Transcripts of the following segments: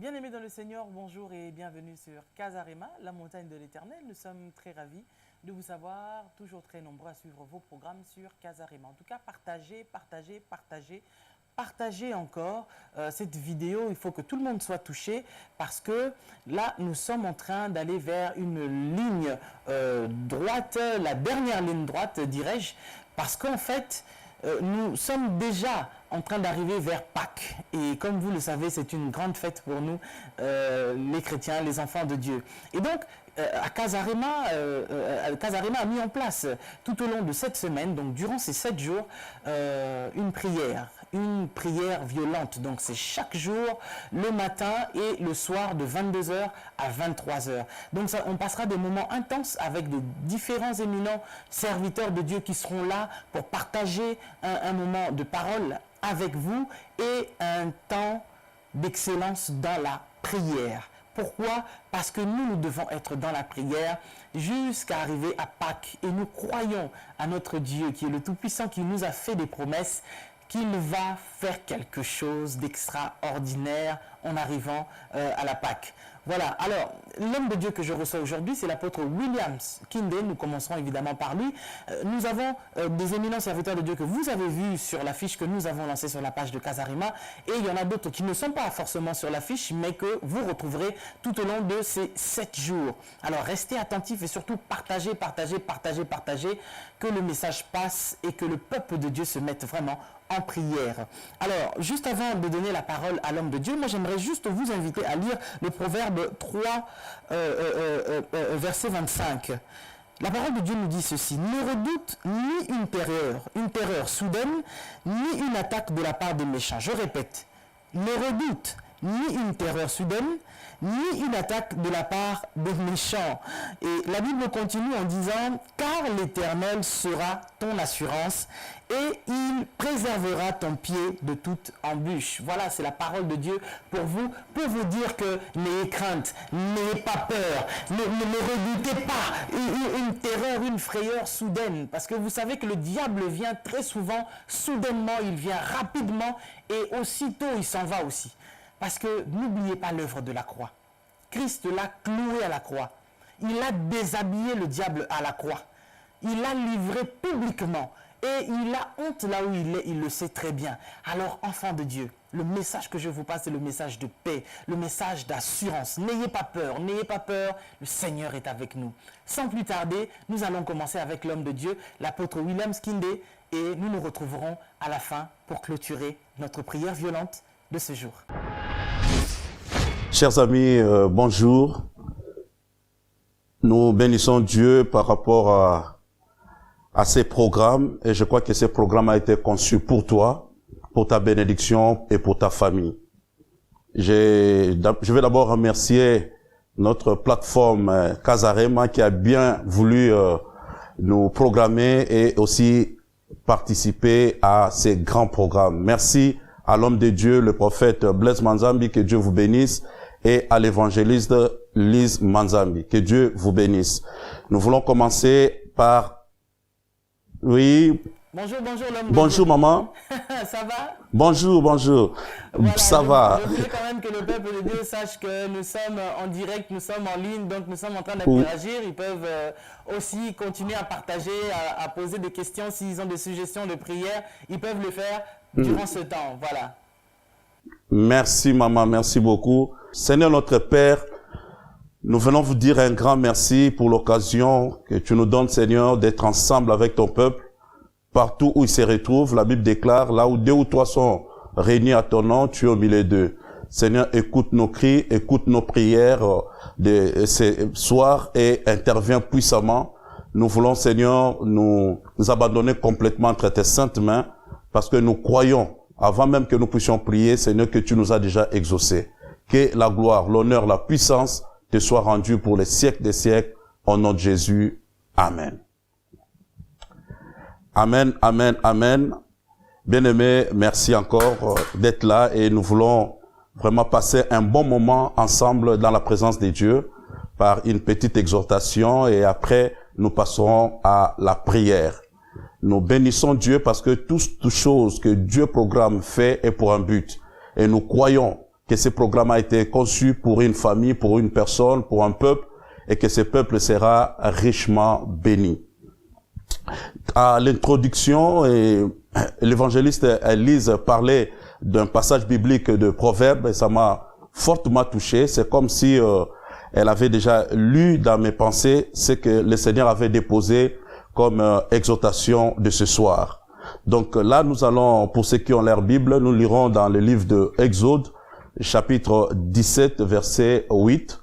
Bien-aimés dans le Seigneur, bonjour et bienvenue sur Casarema, la montagne de l'Éternel. Nous sommes très ravis de vous savoir, toujours très nombreux à suivre vos programmes sur Casarema. En tout cas, partagez encore cette vidéo. Il faut que tout le monde soit touché parce que là, nous sommes en train d'aller vers une ligne droite, la dernière ligne droite, dirais-je, parce qu'en fait, nous sommes déjà en train d'arriver vers Pâques. Et comme vous le savez, c'est une grande fête pour nous, les chrétiens, les enfants de Dieu. Et donc, Casarema a mis en place tout au long de cette semaine, donc durant ces 7 jours, une prière violente. Donc c'est chaque jour, le matin et le soir de 22h à 23h. Donc ça, on passera des moments intenses avec de différents éminents serviteurs de Dieu qui seront là pour partager un moment de parole avec vous et un temps d'excellence dans la prière. Pourquoi? Parce que nous devons être dans la prière jusqu'à arriver à Pâques. Et nous croyons à notre Dieu qui est le Tout-Puissant, qui nous a fait des promesses, qu'il va faire quelque chose d'extraordinaire en arrivant à la Pâques. Voilà, alors l'homme de Dieu que je reçois aujourd'hui, c'est l'apôtre William Kinde. Nous commencerons évidemment par lui. Nous avons des éminents serviteurs de Dieu que vous avez vus sur l'affiche que nous avons lancée sur la page de Casarema, et il y en a d'autres qui ne sont pas forcément sur l'affiche, mais que vous retrouverez tout au long de ces 7 jours. Alors restez attentifs et surtout partagez, que le message passe et que le peuple de Dieu se mette vraiment en prière. Alors, juste avant de donner la parole à l'homme de Dieu, moi j'aimerais juste vous inviter à lire le Proverbe 3, verset 25. La parole de Dieu nous dit ceci: ne redoute ni une terreur soudaine, ni une attaque de la part des méchants. Je répète, ne redoute ni une terreur soudaine, ni une attaque de la part des méchants. Et la Bible continue en disant: car l'Éternel sera ton assurance et il préservera ton pied de toute embûche. Voilà, c'est la parole de Dieu pour vous dire que n'ayez crainte, n'ayez pas peur, ne redoutez pas une terreur, une frayeur soudaine. Parce que vous savez que le diable vient très souvent, soudainement, il vient rapidement et aussitôt il s'en va aussi. Parce que n'oubliez pas l'œuvre de la croix. Christ l'a cloué à la croix. Il a déshabillé le diable à la croix. Il l'a livré publiquement. Et il a honte là où il est, il le sait très bien. Alors, enfants de Dieu, le message que je vous passe, c'est le message de paix, le message d'assurance. N'ayez pas peur, le Seigneur est avec nous. Sans plus tarder, nous allons commencer avec l'homme de Dieu, l'apôtre William Kinde, et nous nous retrouverons à la fin pour clôturer notre prière violente de ce jour. Chers amis, bonjour. Nous bénissons Dieu par rapport à ces programmes, et je crois que ce programme a été conçu pour toi, pour ta bénédiction et pour ta famille. Je vais d'abord remercier notre plateforme Casarema qui a bien voulu nous programmer et aussi participer à ces grands programmes. Merci à l'homme de Dieu, le prophète Blaise Manzambi, que Dieu vous bénisse, et à l'évangéliste Lise Manzambi, que Dieu vous bénisse. Nous voulons commencer par... Oui. Bonjour l'homme. Bonjour maman. Ça va? Bonjour. Voilà, ça va. Je voulais quand même que le peuple de Dieu sache que nous sommes en direct, nous sommes en ligne, donc nous sommes en train d'interagir. Ils peuvent aussi continuer à partager, à poser des questions s'ils ont des suggestions de prière. Ils peuvent le faire durant ce temps. Voilà. Merci maman, merci beaucoup. Seigneur notre Père, nous venons vous dire un grand merci pour l'occasion que tu nous donnes, Seigneur, d'être ensemble avec ton peuple. Partout où il se retrouve, la Bible déclare, là où 2 ou 3 sont réunis à ton nom, tu es au milieu d'eux. Seigneur, écoute nos cris, écoute nos prières de ce soir et interviens puissamment. Nous voulons, Seigneur, nous abandonner complètement entre tes saintes mains parce que nous croyons, avant même que nous puissions prier, Seigneur, que tu nous as déjà exaucés. Que la gloire, l'honneur, la puissance te soient rendues pour les siècles des siècles. Au nom de Jésus. Amen. Amen, amen, amen. Bien-aimés, merci encore d'être là et nous voulons vraiment passer un bon moment ensemble dans la présence de Dieu par une petite exhortation et après nous passerons à la prière. Nous bénissons Dieu parce que toute chose que Dieu programme fait est pour un but. Et nous croyons que ce programme a été conçu pour une famille, pour une personne, pour un peuple, et que ce peuple sera richement béni. À l'introduction, l'évangéliste Elise parlait d'un passage biblique de Proverbes, et ça m'a fortement touché. C'est comme si elle avait déjà lu dans mes pensées ce que le Seigneur avait déposé comme exhortation de ce soir. Donc là, nous allons, pour ceux qui ont leur Bible, nous lirons dans le livre de Exode, chapitre 17, verset 8,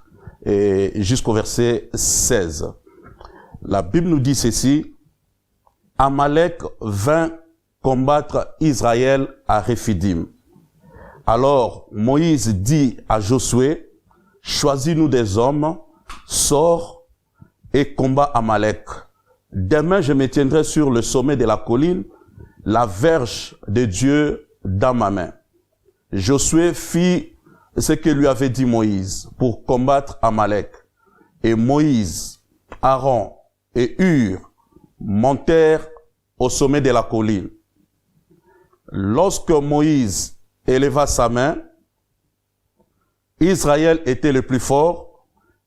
et jusqu'au verset 16. La Bible nous dit ceci: Amalek vint combattre Israël à Réphidim. Alors Moïse dit à Josué: choisis-nous des hommes, sors et combat Amalek. Demain je me tiendrai sur le sommet de la colline, la verge de Dieu dans ma main. Josué fit ce que lui avait dit Moïse pour combattre Amalek. Et Moïse, Aaron et Hur montèrent au sommet de la colline. Lorsque Moïse éleva sa main, Israël était le plus fort,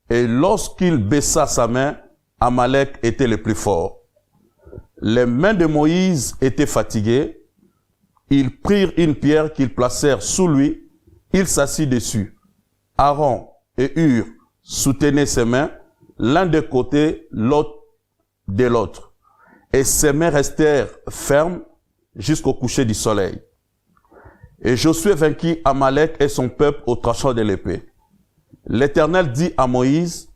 et lorsqu'il baissa sa main, Amalek était le plus fort. Les mains de Moïse étaient fatiguées. Ils prirent une pierre qu'ils placèrent sous lui. Il s'assit dessus. Aaron et Hur soutenaient ses mains, l'un de côté, l'autre de l'autre. Et ses mains restèrent fermes jusqu'au coucher du soleil. Et Josué vainquit Amalek et son peuple au tranchant de l'épée. L'Éternel dit à Moïse: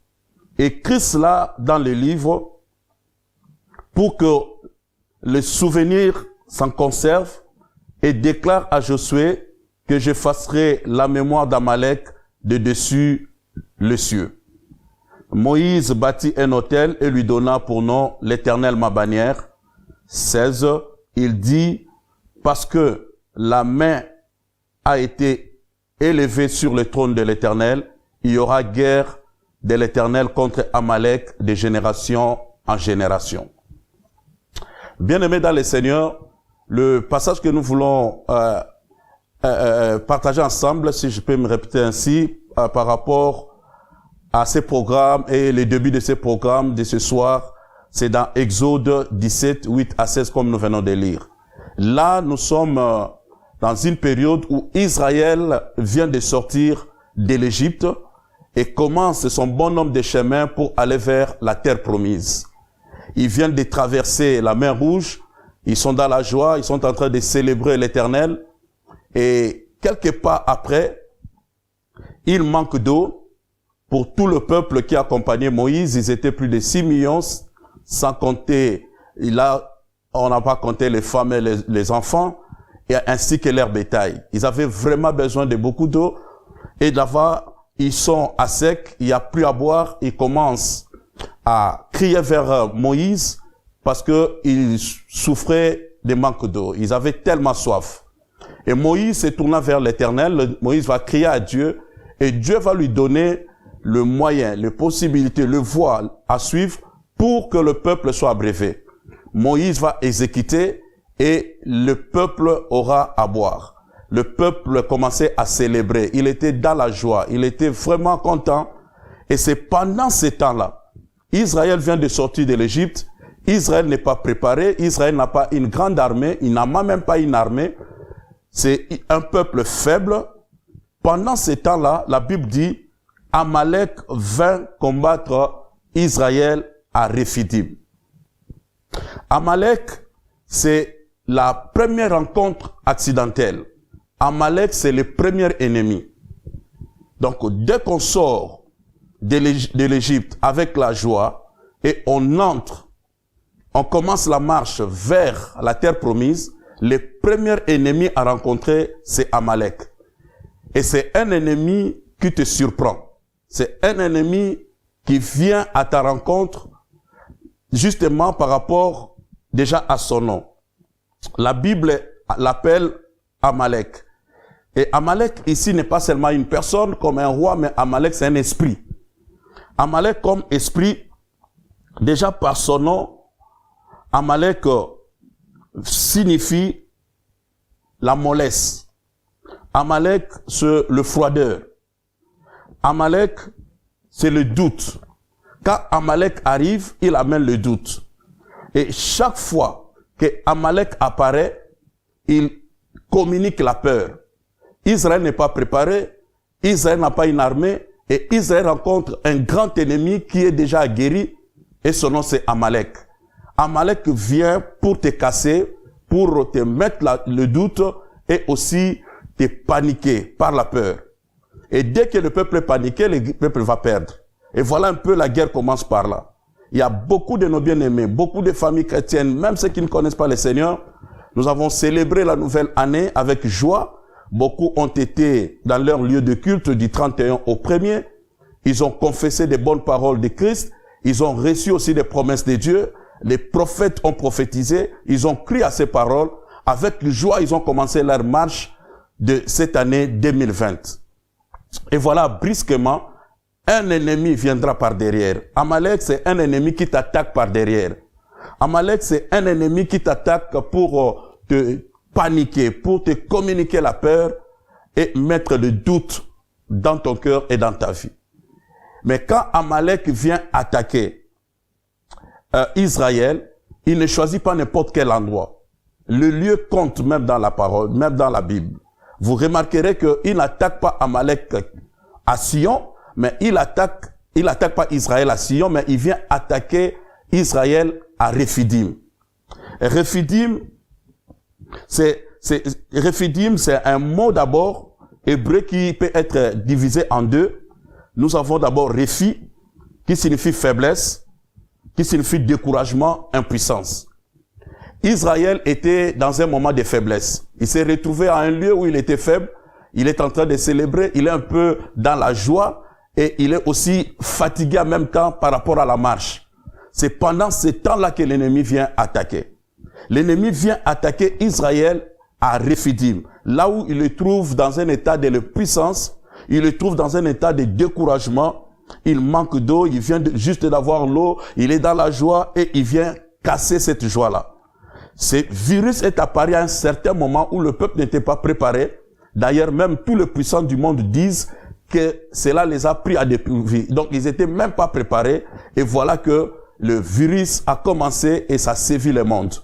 écris cela dans le livre pour que le souvenir s'en conserve, et déclare à Josué que j'effacerai la mémoire d'Amalek de dessus le cieux. Moïse bâtit un autel et lui donna pour nom l'Éternel ma bannière. 16. Il dit: parce que la main a été élevée sur le trône de l'Éternel, il y aura guerre de l'Éternel contre Amalek de génération en génération. Bien-aimés dans le Seigneur, le passage que nous voulons partager ensemble, si je peux me répéter ainsi, par rapport à ces programmes et les débuts de ces programmes de ce soir, c'est dans Exode 17, 8 à 16, comme nous venons de lire. Là, nous sommes dans une période où Israël vient de sortir de l'Égypte et commence son bon nombre de chemins pour aller vers la terre promise. Ils viennent de traverser la mer Rouge, ils sont dans la joie, ils sont en train de célébrer l'Éternel, et quelques pas après, il manque d'eau pour tout le peuple qui accompagnait Moïse. Ils étaient plus de 6 millions, sans compter, on n'a pas compté les femmes et les enfants, et ainsi que leur bétail. Ils avaient vraiment besoin de beaucoup d'eau, et là-bas, ils sont à sec, il n'y a plus à boire, ils commencent à crier vers Moïse parce qu'ils souffraient de manque d'eau. Ils avaient tellement soif. Et Moïse se tournant vers l'Éternel, Moïse va crier à Dieu, et Dieu va lui donner le moyen, les possibilités, le voie à suivre pour que le peuple soit abrévé. Moïse va exécuter et le peuple aura à boire. Le peuple commençait à célébrer. Il était dans la joie. Il était vraiment content. Et c'est pendant ce temps-là, Israël vient de sortir de l'Égypte. Israël n'est pas préparé. Israël n'a pas une grande armée. Il n'a même pas une armée. C'est un peuple faible. Pendant ce temps-là, la Bible dit, Amalek vint combattre Israël à Réphidim. Amalek, c'est la première rencontre accidentelle. Amalek, c'est le premier ennemi. Donc, dès qu'on sort de l'Égypte avec la joie et on entre, on commence la marche vers la terre promise, le premier ennemi à rencontrer, c'est Amalek. Et c'est un ennemi qui te surprend. C'est un ennemi qui vient à ta rencontre justement par rapport déjà à son nom. La Bible l'appelle Amalek. Et Amalek ici n'est pas seulement une personne comme un roi, mais Amalek c'est un esprit. Amalek comme esprit, déjà par son nom, Amalek signifie la mollesse. Amalek, c'est le froideur. Amalek, c'est le doute. Quand Amalek arrive, il amène le doute. Et chaque fois que Amalek apparaît, il communique la peur. Israël n'est pas préparé, Israël n'a pas une armée, et Israël rencontre un grand ennemi qui est déjà guéri, et son nom c'est Amalek. Amalek vient pour te casser, pour te mettre le doute, et aussi te paniquer par la peur. Et dès que le peuple est paniqué, le peuple va perdre. Et voilà un peu la guerre commence par là. Il y a beaucoup de nos bien-aimés, beaucoup de familles chrétiennes, même ceux qui ne connaissent pas le Seigneur. Nous avons célébré la nouvelle année avec joie. Beaucoup ont été dans leur lieu de culte du 31 au 1er. Ils ont confessé des bonnes paroles de Christ. Ils ont reçu aussi des promesses de Dieu. Les prophètes ont prophétisé. Ils ont cru à ces paroles. Avec joie, ils ont commencé leur marche de cette année 2020. Et voilà, brusquement, un ennemi viendra par derrière. Amalek, c'est un ennemi qui t'attaque par derrière. Amalek, c'est un ennemi qui t'attaque pour te paniquer, pour te communiquer la peur et mettre le doute dans ton cœur et dans ta vie. Mais quand Amalek vient attaquer Israël, il ne choisit pas n'importe quel endroit. Le lieu compte même dans la parole, même dans la Bible. Vous remarquerez qu'il n'attaque pas Amalek à Sion, mais il attaque pas Israël à Sion, mais il vient attaquer Israël à Rephidim. Rephidim, c'est un mot d'abord hébreu qui peut être divisé en deux. Nous avons d'abord Rephi, qui signifie faiblesse, qui signifie découragement, impuissance. Israël était dans un moment de faiblesse. Il s'est retrouvé à un lieu où il était faible. Il est en train de célébrer. Il est un peu dans la joie. Et il est aussi fatigué en même temps par rapport à la marche. C'est pendant ce temps-là que l'ennemi vient attaquer. L'ennemi vient attaquer Israël à Rephidim. Là où il le trouve dans un état de puissance. Il le trouve dans un état de découragement. Il manque d'eau. Il vient juste d'avoir l'eau. Il est dans la joie et il vient casser cette joie-là. Ce virus est apparu à un certain moment où le peuple n'était pas préparé. D'ailleurs, même tous les puissants du monde disent que cela les a pris à dépourvu. Donc, ils n'étaient même pas préparés. Et voilà que le virus a commencé et ça sévit le monde.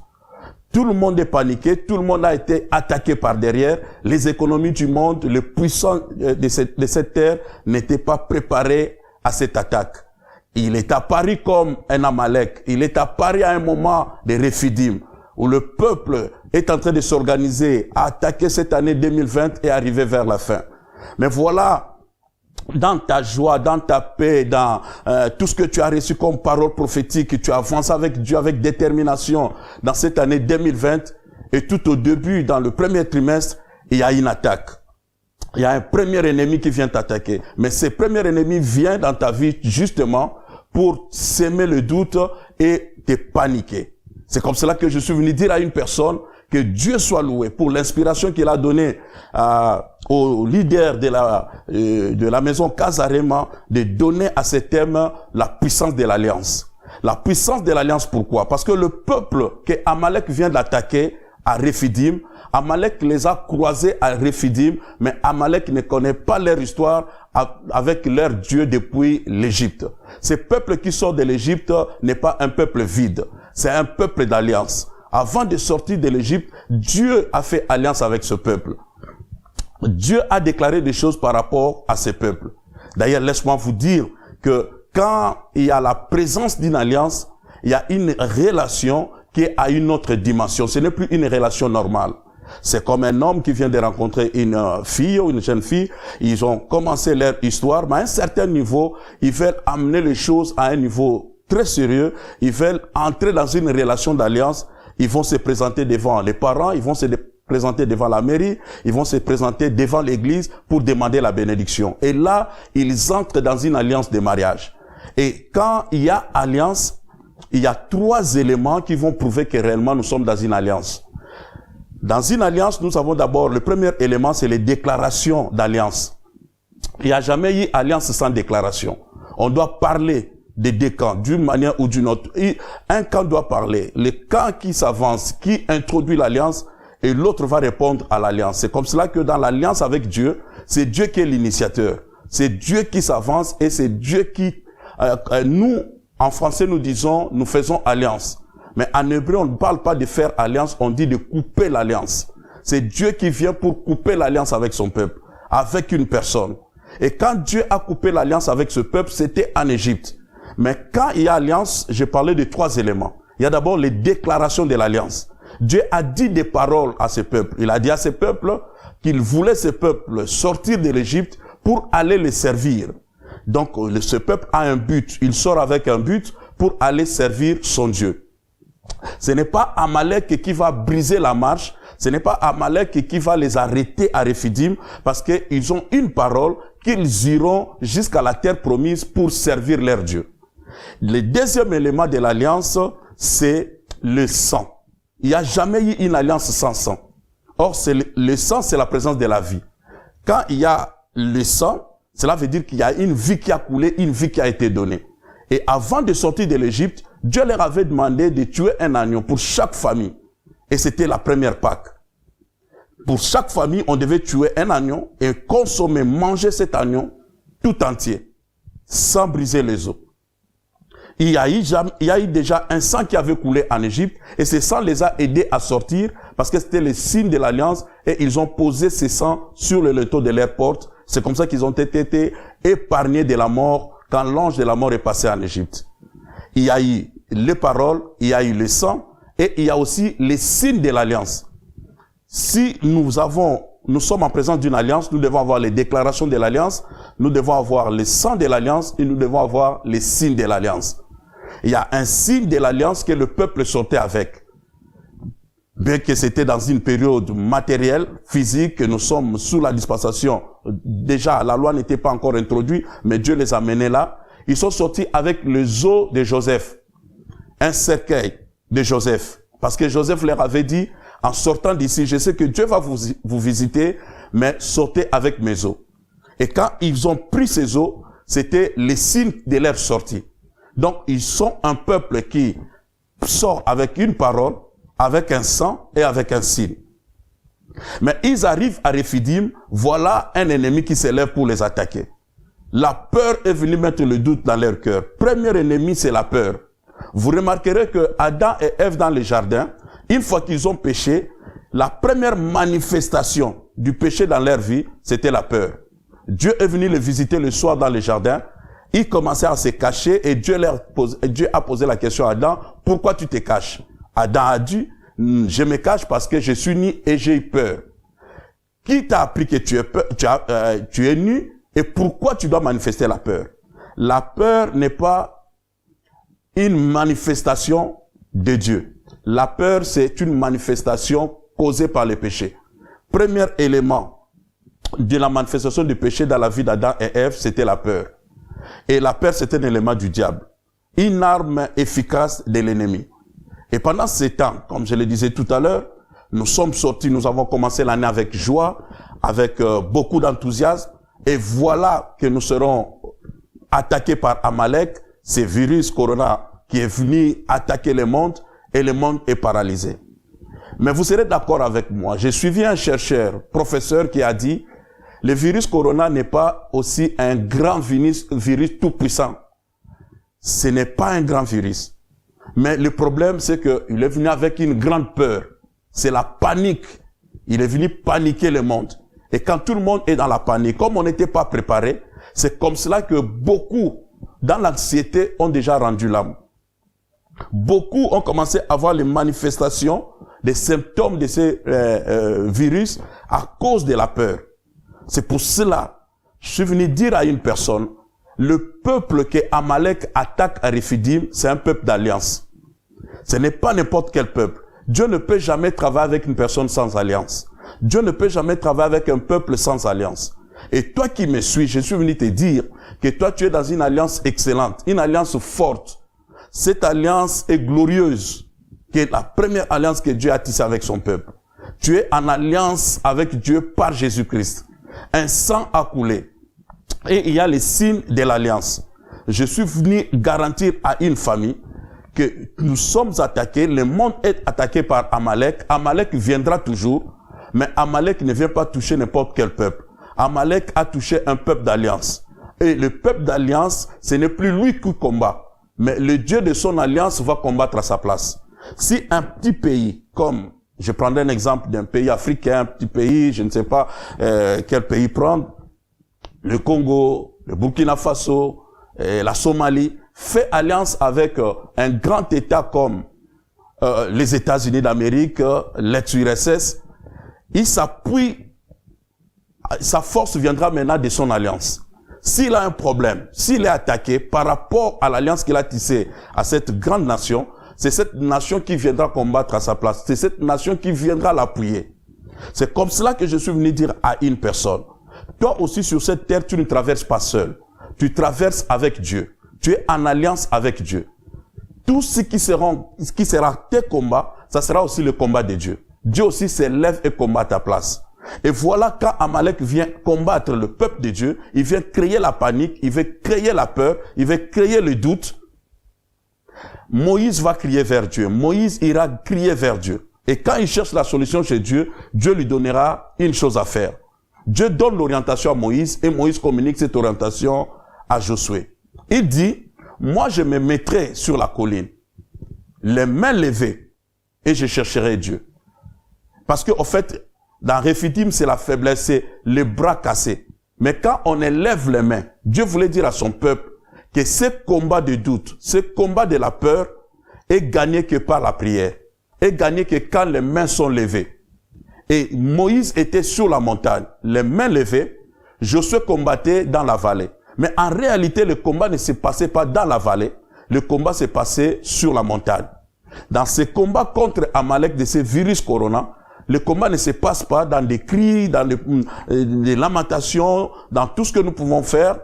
Tout le monde est paniqué. Tout le monde a été attaqué par derrière. Les économies du monde, les puissants de cette terre n'étaient pas préparés à cette attaque. Il est apparu comme un Amalek. Il est apparu à un moment de Rephidim, où le peuple est en train de s'organiser à attaquer cette année 2020 et arriver vers la fin. Mais voilà, dans ta joie, dans ta paix, dans tout ce que tu as reçu comme parole prophétique, tu avances avec Dieu avec détermination dans cette année 2020, et tout au début, dans le premier trimestre, il y a une attaque. Il y a un premier ennemi qui vient t'attaquer. Mais ce premier ennemi vient dans ta vie justement pour s'aimer le doute et te paniquer. C'est comme cela que je suis venu dire à une personne que Dieu soit loué pour l'inspiration qu'il a donnée au leader de la maison Casarema de donner à ce thème la puissance de l'alliance. La puissance de l'alliance, pourquoi? Parce que le peuple que Amalek vient d'attaquer à Rephidim, Amalek les a croisés à Rephidim, mais Amalek ne connaît pas leur histoire avec leur Dieu depuis l'Égypte. Ce peuple qui sort de l'Égypte n'est pas un peuple vide. C'est un peuple d'alliance. Avant de sortir de l'Égypte, Dieu a fait alliance avec ce peuple. Dieu a déclaré des choses par rapport à ce peuple. D'ailleurs, laisse-moi vous dire que quand il y a la présence d'une alliance, il y a une relation qui est à une autre dimension. Ce n'est plus une relation normale. C'est comme un homme qui vient de rencontrer une fille ou une jeune fille. Ils ont commencé leur histoire, mais à un certain niveau, ils veulent amener les choses à un niveau très sérieux. Ils veulent entrer dans une relation d'alliance. Ils vont se présenter devant les parents, ils vont se présenter devant la mairie, ils vont se présenter devant l'église pour demander la bénédiction. Et là, ils entrent dans une alliance de mariage. Et quand il y a alliance, il y a 3 éléments qui vont prouver que réellement nous sommes dans une alliance. Dans une alliance, nous avons d'abord, le premier élément, c'est les déclarations d'alliance. Il n'y a jamais eu alliance sans déclaration. On doit parler des 2 camps, d'une manière ou d'une autre. Un camp doit parler. Le camp qui s'avance, qui introduit l'alliance, et l'autre va répondre à l'alliance. C'est comme cela que dans l'alliance avec Dieu, c'est Dieu qui est l'initiateur. C'est Dieu qui s'avance et c'est Dieu qui... nous, en français, nous disons, nous faisons alliance. Mais en hébreu, on ne parle pas de faire alliance, on dit de couper l'alliance. C'est Dieu qui vient pour couper l'alliance avec son peuple, avec une personne. Et quand Dieu a coupé l'alliance avec ce peuple, c'était en Égypte. Mais quand il y a alliance, j'ai parlé de 3 éléments. Il y a d'abord les déclarations de l'alliance. Dieu a dit des paroles à ce peuple. Il a dit à ce peuple qu'il voulait ce peuple sortir de l'Égypte pour aller les servir. Donc, ce peuple a un but. Il sort avec un but pour aller servir son Dieu. Ce n'est pas Amalek qui va briser la marche. Ce n'est pas Amalek qui va les arrêter à Rephidim parce qu'ils ont une parole qu'ils iront jusqu'à la terre promise pour servir leur Dieu. Le deuxième élément de l'alliance, c'est le sang. Il n'y a jamais eu une alliance sans sang. Or, le sang, c'est la présence de la vie. Quand il y a le sang, cela veut dire qu'il y a une vie qui a coulé, une vie qui a été donnée. Et avant de sortir de l'Égypte, Dieu leur avait demandé de tuer un agneau pour chaque famille. Et c'était la première Pâque. Pour chaque famille, on devait tuer un agneau et consommer, manger cet agneau tout entier, sans briser les os. Il y a eu déjà un sang qui avait coulé en Égypte et ce sang les a aidés à sortir parce que c'était le signe de l'alliance et ils ont posé ce sang sur le linteau de leur porte. C'est comme ça qu'ils ont été épargnés de la mort quand l'ange de la mort est passé en Égypte. Il y a eu les paroles, il y a eu le sang et il y a aussi les signes de l'alliance. Si nous sommes en présence d'une alliance, nous devons avoir les déclarations de l'alliance, nous devons avoir le sang de l'alliance et nous devons avoir les signes de l'alliance. Il y a un signe de l'alliance que le peuple sortait avec. Bien que c'était dans une période matérielle, physique, que nous sommes sous la dispensation. Déjà, la loi n'était pas encore introduite, mais Dieu les a menés là. Ils sont sortis avec les os de Joseph. Un cercueil de Joseph. Parce que Joseph leur avait dit, en sortant d'ici, je sais que Dieu va vous visiter, mais sortez avec mes os. Et quand ils ont pris ces os, c'était les signes de leur sortie. Donc, ils sont un peuple qui sort avec une parole, avec un sang et avec un signe. Mais ils arrivent à Rephidim, voilà un ennemi qui s'élève pour les attaquer. La peur est venue mettre le doute dans leur cœur. Premier ennemi, c'est la peur. Vous remarquerez que Adam et Ève dans le jardin, une fois qu'ils ont péché, la première manifestation du péché dans leur vie, c'était la peur. Dieu est venu les visiter le soir dans le jardin. Ils commençaient à se cacher et Dieu a posé la question à Adam, pourquoi tu te caches? Adam a dit, je me cache parce que je suis nu et j'ai peur. Qui t'a appris que tu es nu et pourquoi tu dois manifester la peur? La peur n'est pas une manifestation de Dieu. La peur, c'est une manifestation causée par le péché. Premier élément de la manifestation du péché dans la vie d'Adam et Ève, c'était la peur. Et la peur, c'est un élément du diable. Une arme efficace de l'ennemi. Et pendant ces temps, comme je le disais tout à l'heure, nous sommes sortis, nous avons commencé l'année avec joie, avec beaucoup d'enthousiasme. Et voilà que nous serons attaqués par Amalek, ce virus corona qui est venu attaquer le monde et le monde est paralysé. Mais vous serez d'accord avec moi. J'ai suivi un chercheur, professeur qui a dit le virus corona n'est pas aussi un grand virus tout puissant. Ce n'est pas un grand virus. Mais le problème, c'est qu'il est venu avec une grande peur. C'est la panique. Il est venu paniquer le monde. Et quand tout le monde est dans la panique, comme on n'était pas préparé, c'est comme cela que beaucoup, dans l'anxiété, ont déjà rendu l'âme. Beaucoup ont commencé à voir les manifestations, les symptômes de ces virus à cause de la peur. C'est pour cela, je suis venu dire à une personne, le peuple que Amalek attaque à Rephidim, c'est un peuple d'alliance. Ce n'est pas n'importe quel peuple. Dieu ne peut jamais travailler avec une personne sans alliance. Dieu ne peut jamais travailler avec un peuple sans alliance. Et toi qui me suis, je suis venu te dire que toi tu es dans une alliance excellente, une alliance forte. Cette alliance est glorieuse, qui est la première alliance que Dieu a tissée avec son peuple. Tu es en alliance avec Dieu par Jésus-Christ. Un sang a coulé. Et il y a les signes de l'alliance. Je suis venu garantir à une famille que nous sommes attaqués, le monde est attaqué par Amalek. Amalek viendra toujours, mais Amalek ne vient pas toucher n'importe quel peuple. Amalek a touché un peuple d'alliance. Et le peuple d'alliance, ce n'est plus lui qui combat, mais le Dieu de son alliance va combattre à sa place. Si un petit pays, comme, je prendrai un exemple d'un pays africain, un petit pays, je ne sais pas quel pays prendre, le Congo, le Burkina Faso, la Somalie, fait alliance avec un grand État comme les États-Unis d'Amérique, l'ex-URSS, il s'appuie, sa force viendra maintenant de son alliance. S'il a un problème, s'il est attaqué par rapport à l'alliance qu'il a tissée à cette grande nation, c'est cette nation qui viendra combattre à sa place. C'est cette nation qui viendra l'appuyer. C'est comme cela que je suis venu dire à une personne. Toi aussi sur cette terre, tu ne traverses pas seul. Tu traverses avec Dieu. Tu es en alliance avec Dieu. Tout ce qui sera tes combats, ça sera aussi le combat de Dieu. Dieu aussi s'élève et combat à ta place. Et voilà quand Amalek vient combattre le peuple de Dieu, il vient créer la panique, il veut créer la peur, il veut créer le doute. Moïse va crier vers Dieu. Moïse ira crier vers Dieu. Et quand il cherche la solution chez Dieu, Dieu lui donnera une chose à faire. Dieu donne l'orientation à Moïse et Moïse communique cette orientation à Josué. Il dit, moi je me mettrai sur la colline, les mains levées, et je chercherai Dieu. Parce qu'en fait, dans Rephidim, c'est la faiblesse, c'est les bras cassés. Mais quand on élève les mains, Dieu voulait dire à son peuple que ce combat de doute, ce combat de la peur est gagné que par la prière, est gagné que quand les mains sont levées. Et Moïse était sur la montagne, les mains levées, Josué combattait dans la vallée. Mais en réalité, le combat ne se passait pas dans la vallée, le combat s'est passé sur la montagne. Dans ce combat contre Amalek de ce virus corona, le combat ne se passe pas dans des cris, dans des lamentations, dans tout ce que nous pouvons faire.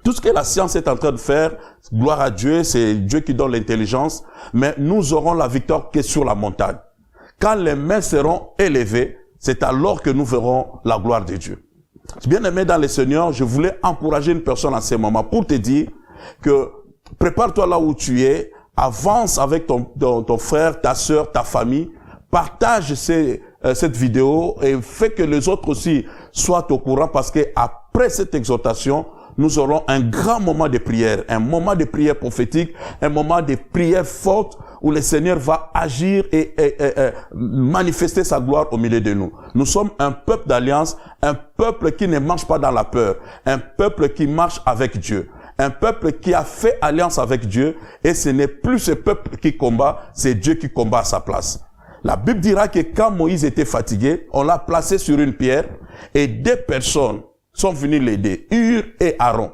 Tout ce que la science est en train de faire, gloire à Dieu, c'est Dieu qui donne l'intelligence, mais nous aurons la victoire que sur la montagne. Quand les mains seront élevées, c'est alors que nous verrons la gloire de Dieu. Bien aimé dans le Seigneur, je voulais encourager une personne en ce moment pour te dire que prépare-toi là où tu es, avance avec ton frère, ta soeur, ta famille, partage cette vidéo et fais que les autres aussi soient au courant parce que après cette exhortation, nous aurons un grand moment de prière, un moment de prière prophétique, un moment de prière forte où le Seigneur va agir et manifester sa gloire au milieu de nous. Nous sommes un peuple d'alliance, un peuple qui ne marche pas dans la peur, un peuple qui marche avec Dieu. Un peuple qui a fait alliance avec Dieu et ce n'est plus ce peuple qui combat, c'est Dieu qui combat à sa place. La Bible dira que quand Moïse était fatigué, on l'a placé sur une pierre et deux personnes sont venues l'aider, Hur et Aaron.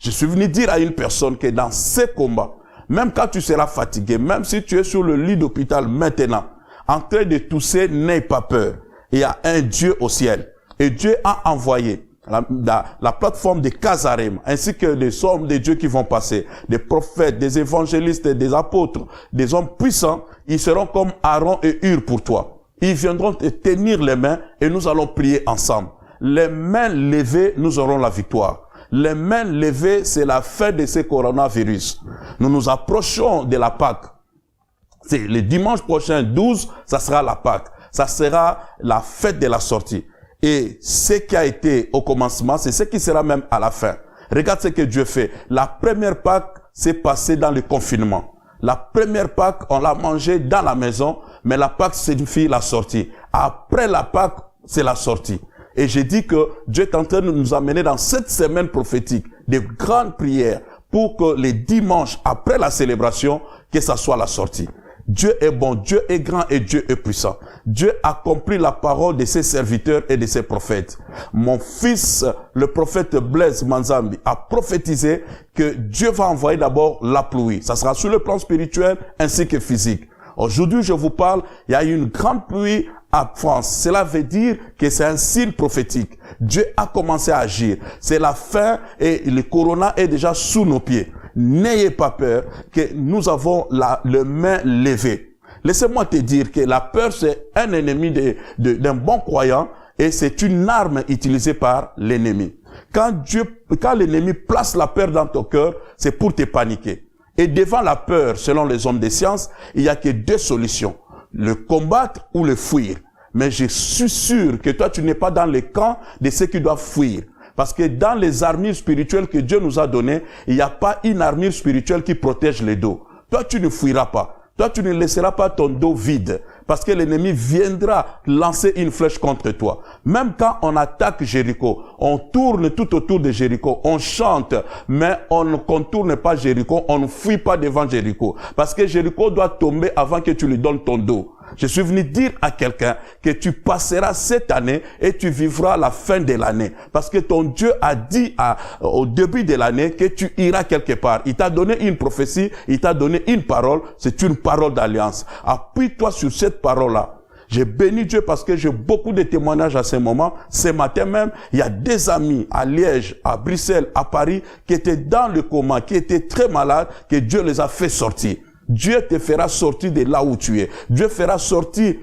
Je suis venu dire à une personne que dans ces combats, même quand tu seras fatigué, même si tu es sur le lit d'hôpital maintenant, en train de tousser, n'aie pas peur. Il y a un Dieu au ciel et Dieu a envoyé la plateforme des Kazarem, ainsi que des hommes de Dieu qui vont passer, des prophètes, des évangélistes, des apôtres, des hommes puissants, ils seront comme Aaron et Hur pour toi. Ils viendront te tenir les mains et nous allons prier ensemble. Les mains levées, nous aurons la victoire. Les mains levées, c'est la fin de ce coronavirus. Nous nous approchons de la Pâque. C'est le dimanche prochain, 12, ça sera la Pâque. Ça sera la fête de la sortie. Et ce qui a été au commencement, c'est ce qui sera même à la fin. Regarde ce que Dieu fait. La première Pâque s'est passée dans le confinement. La première Pâque, on l'a mangée dans la maison, mais la Pâque signifie la sortie. Après la Pâque, c'est la sortie. Et j'ai dit que Dieu est en train de nous amener dans cette semaine prophétique de grandes prières pour que les dimanches après la célébration, que ça soit la sortie. Dieu est bon, Dieu est grand et Dieu est puissant. Dieu a compris la parole de ses serviteurs et de ses prophètes. Mon fils, le prophète Blaise Manzambi, a prophétisé que Dieu va envoyer d'abord la pluie. Ça sera sur le plan spirituel ainsi que physique. Aujourd'hui, je vous parle, il y a eu une grande pluie à France. Cela veut dire que c'est un signe prophétique. Dieu a commencé à agir. C'est la fin et le corona est déjà sous nos pieds. N'ayez pas peur que nous avons le main levée. Laissez-moi te dire que la peur, c'est un ennemi d'un bon croyant et c'est une arme utilisée par l'ennemi. Quand l'ennemi place la peur dans ton cœur, c'est pour te paniquer. Et devant la peur, selon les hommes des sciences, il n'y a que deux solutions. Le combattre ou le fuir. Mais je suis sûr que toi, tu n'es pas dans le camp de ceux qui doivent fuir. Parce que dans les armures spirituelles que Dieu nous a données, il n'y a pas une armure spirituelle qui protège les dos. Toi, tu ne fuiras pas. Toi, tu ne laisseras pas ton dos vide. Parce que l'ennemi viendra lancer une flèche contre toi. Même quand on attaque Jéricho, on tourne tout autour de Jéricho, on chante, mais on ne contourne pas Jéricho, on ne fuit pas devant Jéricho. Parce que Jéricho doit tomber avant que tu lui donnes ton dos. Je suis venu dire à quelqu'un que tu passeras cette année et tu vivras la fin de l'année. Parce que ton Dieu a dit au début de l'année que tu iras quelque part. Il t'a donné une prophétie, il t'a donné une parole, c'est une parole d'alliance. Appuie-toi sur cette parole-là. J'ai béni Dieu parce que j'ai beaucoup de témoignages à ce moment. Ce matin même, il y a des amis à Liège, à Bruxelles, à Paris, qui étaient dans le coma, qui étaient très malades, que Dieu les a fait sortir. Dieu te fera sortir de là où tu es. Dieu fera sortir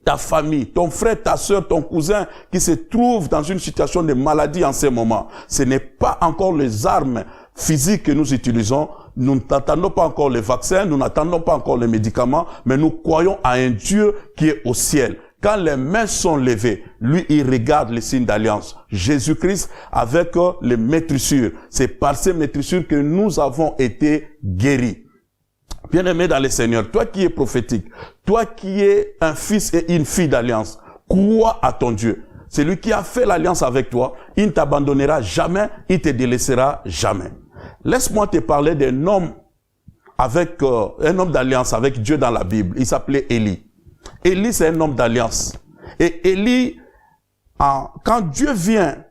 ta famille, ton frère, ta soeur, ton cousin qui se trouve dans une situation de maladie en ce moment. Ce n'est pas encore les armes physiques que nous utilisons. Nous n'attendons pas encore les vaccins, nous n'attendons pas encore les médicaments, mais nous croyons à un Dieu qui est au ciel. Quand les mains sont levées, lui, il regarde les signes d'alliance. Jésus-Christ avec les maîtrissures. C'est par ces maîtrissures que nous avons été guéris. Bien-aimé dans le Seigneur, toi qui es prophétique, toi qui es un fils et une fille d'alliance, crois à ton Dieu. C'est lui qui a fait l'alliance avec toi. Il ne t'abandonnera jamais, il ne te délaissera jamais. Laisse-moi te parler d'un homme avec un homme d'alliance avec Dieu dans la Bible. Il s'appelait Élie. Élie, c'est un homme d'alliance. Et Élie, quand Dieu vient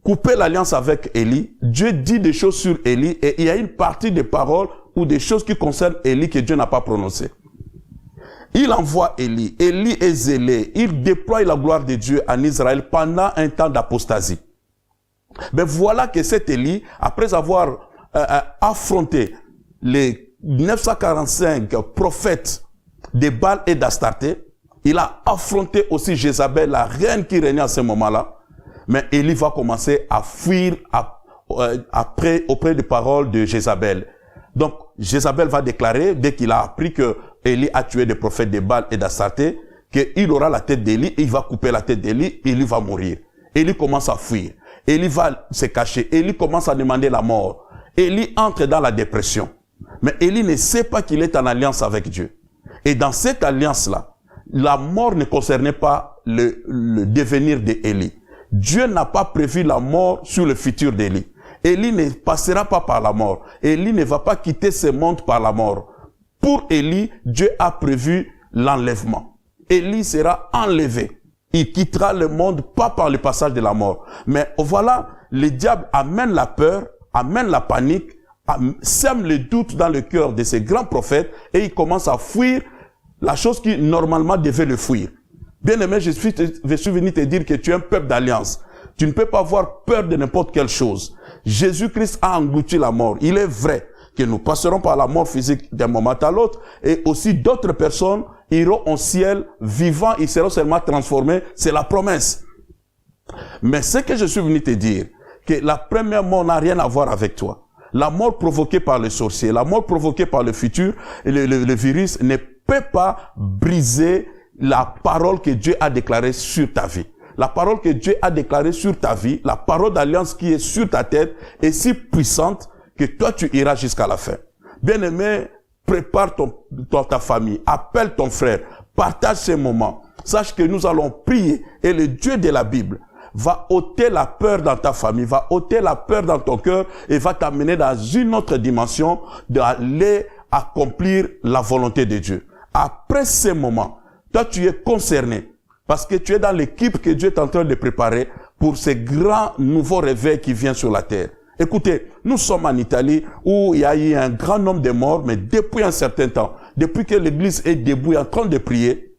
couper l'alliance avec Élie, Dieu dit des choses sur Élie et il y a une partie des paroles ou des choses qui concernent Élie que Dieu n'a pas prononcées. Il envoie Élie. Élie est zélé. Il déploie la gloire de Dieu en Israël pendant un temps d'apostasie. Mais voilà que cet Élie, après avoir affronté les 945 prophètes de Baal et d'Astarté, il a affronté aussi Jézabel, la reine qui régnait à ce moment-là. Mais Élie va commencer à fuir auprès des paroles de Jézabel. Donc, Jézabel va déclarer, dès qu'il a appris que Élie a tué des prophètes de Baal et d'Astarté, qu'il aura la tête d'Élie, il va couper la tête d'Élie, Élie va mourir. Élie commence à fuir. Élie va se cacher. Élie commence à demander la mort. Élie entre dans la dépression. Mais Élie ne sait pas qu'il est en alliance avec Dieu. Et dans cette alliance-là, la mort ne concernait pas le devenir d'Élie. Dieu n'a pas prévu la mort sur le futur d'Élie. Élie ne passera pas par la mort. Élie ne va pas quitter ce monde par la mort. Pour Élie, Dieu a prévu l'enlèvement. Élie sera enlevé. Il quittera le monde pas par le passage de la mort. Mais voilà, le diable amène la peur, amène la panique, sème le doute dans le cœur de ces grands prophètes et il commence à fuir la chose qui normalement devait le fuir. Bien-aimé, je suis venu te dire que tu es un peuple d'alliance. Tu ne peux pas avoir peur de n'importe quelle chose. Jésus-Christ a englouti la mort. Il est vrai que nous passerons par la mort physique d'un moment à l'autre et aussi d'autres personnes iront au ciel vivants, ils seront seulement transformés. C'est la promesse. Mais ce que je suis venu te dire, que la première mort n'a rien à voir avec toi. La mort provoquée par le sorcier, la mort provoquée par le futur, le virus ne peut pas briser la parole que Dieu a déclarée sur ta vie. La parole que Dieu a déclarée sur ta vie, la parole d'alliance qui est sur ta tête est si puissante que toi tu iras jusqu'à la fin. Bien-aimé, prépare ta famille, appelle ton frère, partage ces moments. Sache que nous allons prier et le Dieu de la Bible va ôter la peur dans ta famille, va ôter la peur dans ton cœur et va t'amener dans une autre dimension d'aller accomplir la volonté de Dieu. Après ces moments, toi tu es concerné parce que tu es dans l'équipe que Dieu est en train de préparer pour ce grand nouveau réveil qui vient sur la terre. Écoutez, nous sommes en Italie où il y a eu un grand nombre de morts, mais depuis un certain temps, depuis que l'église est debout et en train de prier,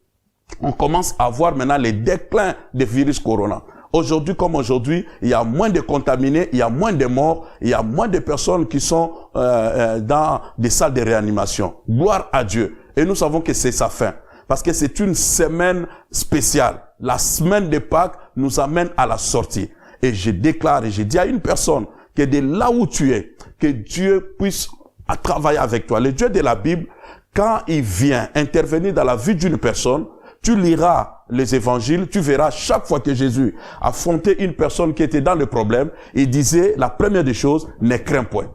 on commence à voir maintenant les déclins des virus corona. Aujourd'hui comme aujourd'hui, il y a moins de contaminés, il y a moins de morts, il y a moins de personnes qui sont dans des salles de réanimation. Gloire à Dieu. Et nous savons que c'est sa fin. Parce que c'est une semaine spéciale. La semaine de Pâques nous amène à la sortie. Et je déclare et je dis à une personne que de là où tu es, que Dieu puisse à travailler avec toi. Le Dieu de la Bible, quand il vient intervenir dans la vie d'une personne, tu liras les évangiles, tu verras chaque fois que Jésus affrontait une personne qui était dans le problème, il disait la première des choses, ne crains point.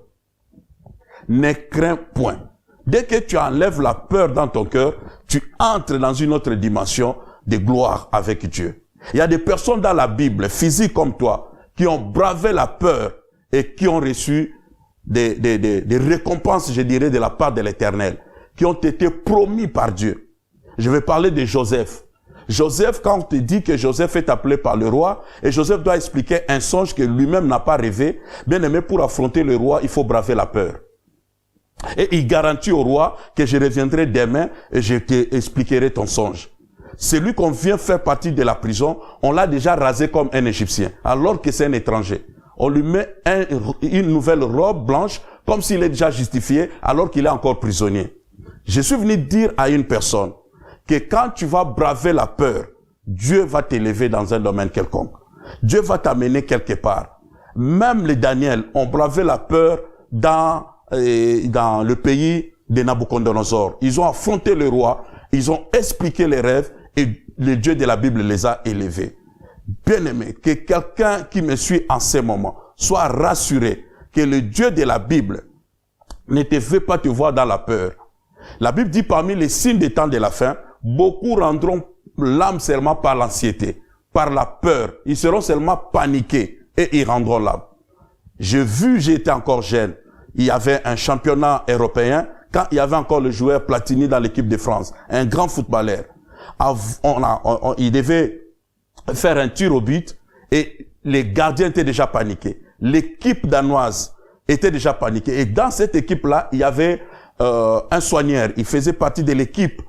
Ne crains point. Dès que tu enlèves la peur dans ton cœur, tu entres dans une autre dimension de gloire avec Dieu. Il y a des personnes dans la Bible, physiques comme toi, qui ont bravé la peur et qui ont reçu des récompenses, je dirais, de la part de l'Éternel, qui ont été promis par Dieu. Je vais parler de Joseph. Joseph, quand on te dit que Joseph est appelé par le roi, et Joseph doit expliquer un songe que lui-même n'a pas rêvé, bien aimé, pour affronter le roi, il faut braver la peur. Et il garantit au roi que je reviendrai demain et je t'expliquerai ton songe. Celui qu'on vient faire partie de la prison, on l'a déjà rasé comme un Égyptien, alors que c'est un étranger. On lui met une nouvelle robe blanche, comme s'il est déjà justifié, alors qu'il est encore prisonnier. Je suis venu dire à une personne que quand tu vas braver la peur, Dieu va t'élever dans un domaine quelconque. Dieu va t'amener quelque part. Même les Daniel ont bravé la peur dans le pays de Nabucodonosor. Ils ont affronté le roi, ils ont expliqué les rêves et le Dieu de la Bible les a élevés. Bien-aimé, que quelqu'un qui me suit en ce moment soit rassuré que le Dieu de la Bible ne te fait pas te voir dans la peur. La Bible dit parmi les signes des temps de la fin, beaucoup rendront l'âme seulement par l'anxiété, par la peur. Ils seront seulement paniqués et ils rendront l'âme. J'étais encore jeune, il y avait un championnat européen, quand il y avait encore le joueur Platini dans l'équipe de France, un grand footballeur. Il devait faire un tir au but et les gardiens étaient déjà paniqués. L'équipe danoise était déjà paniquée. Et dans cette équipe-là, il y avait un soigneur. Il faisait partie de l'équipe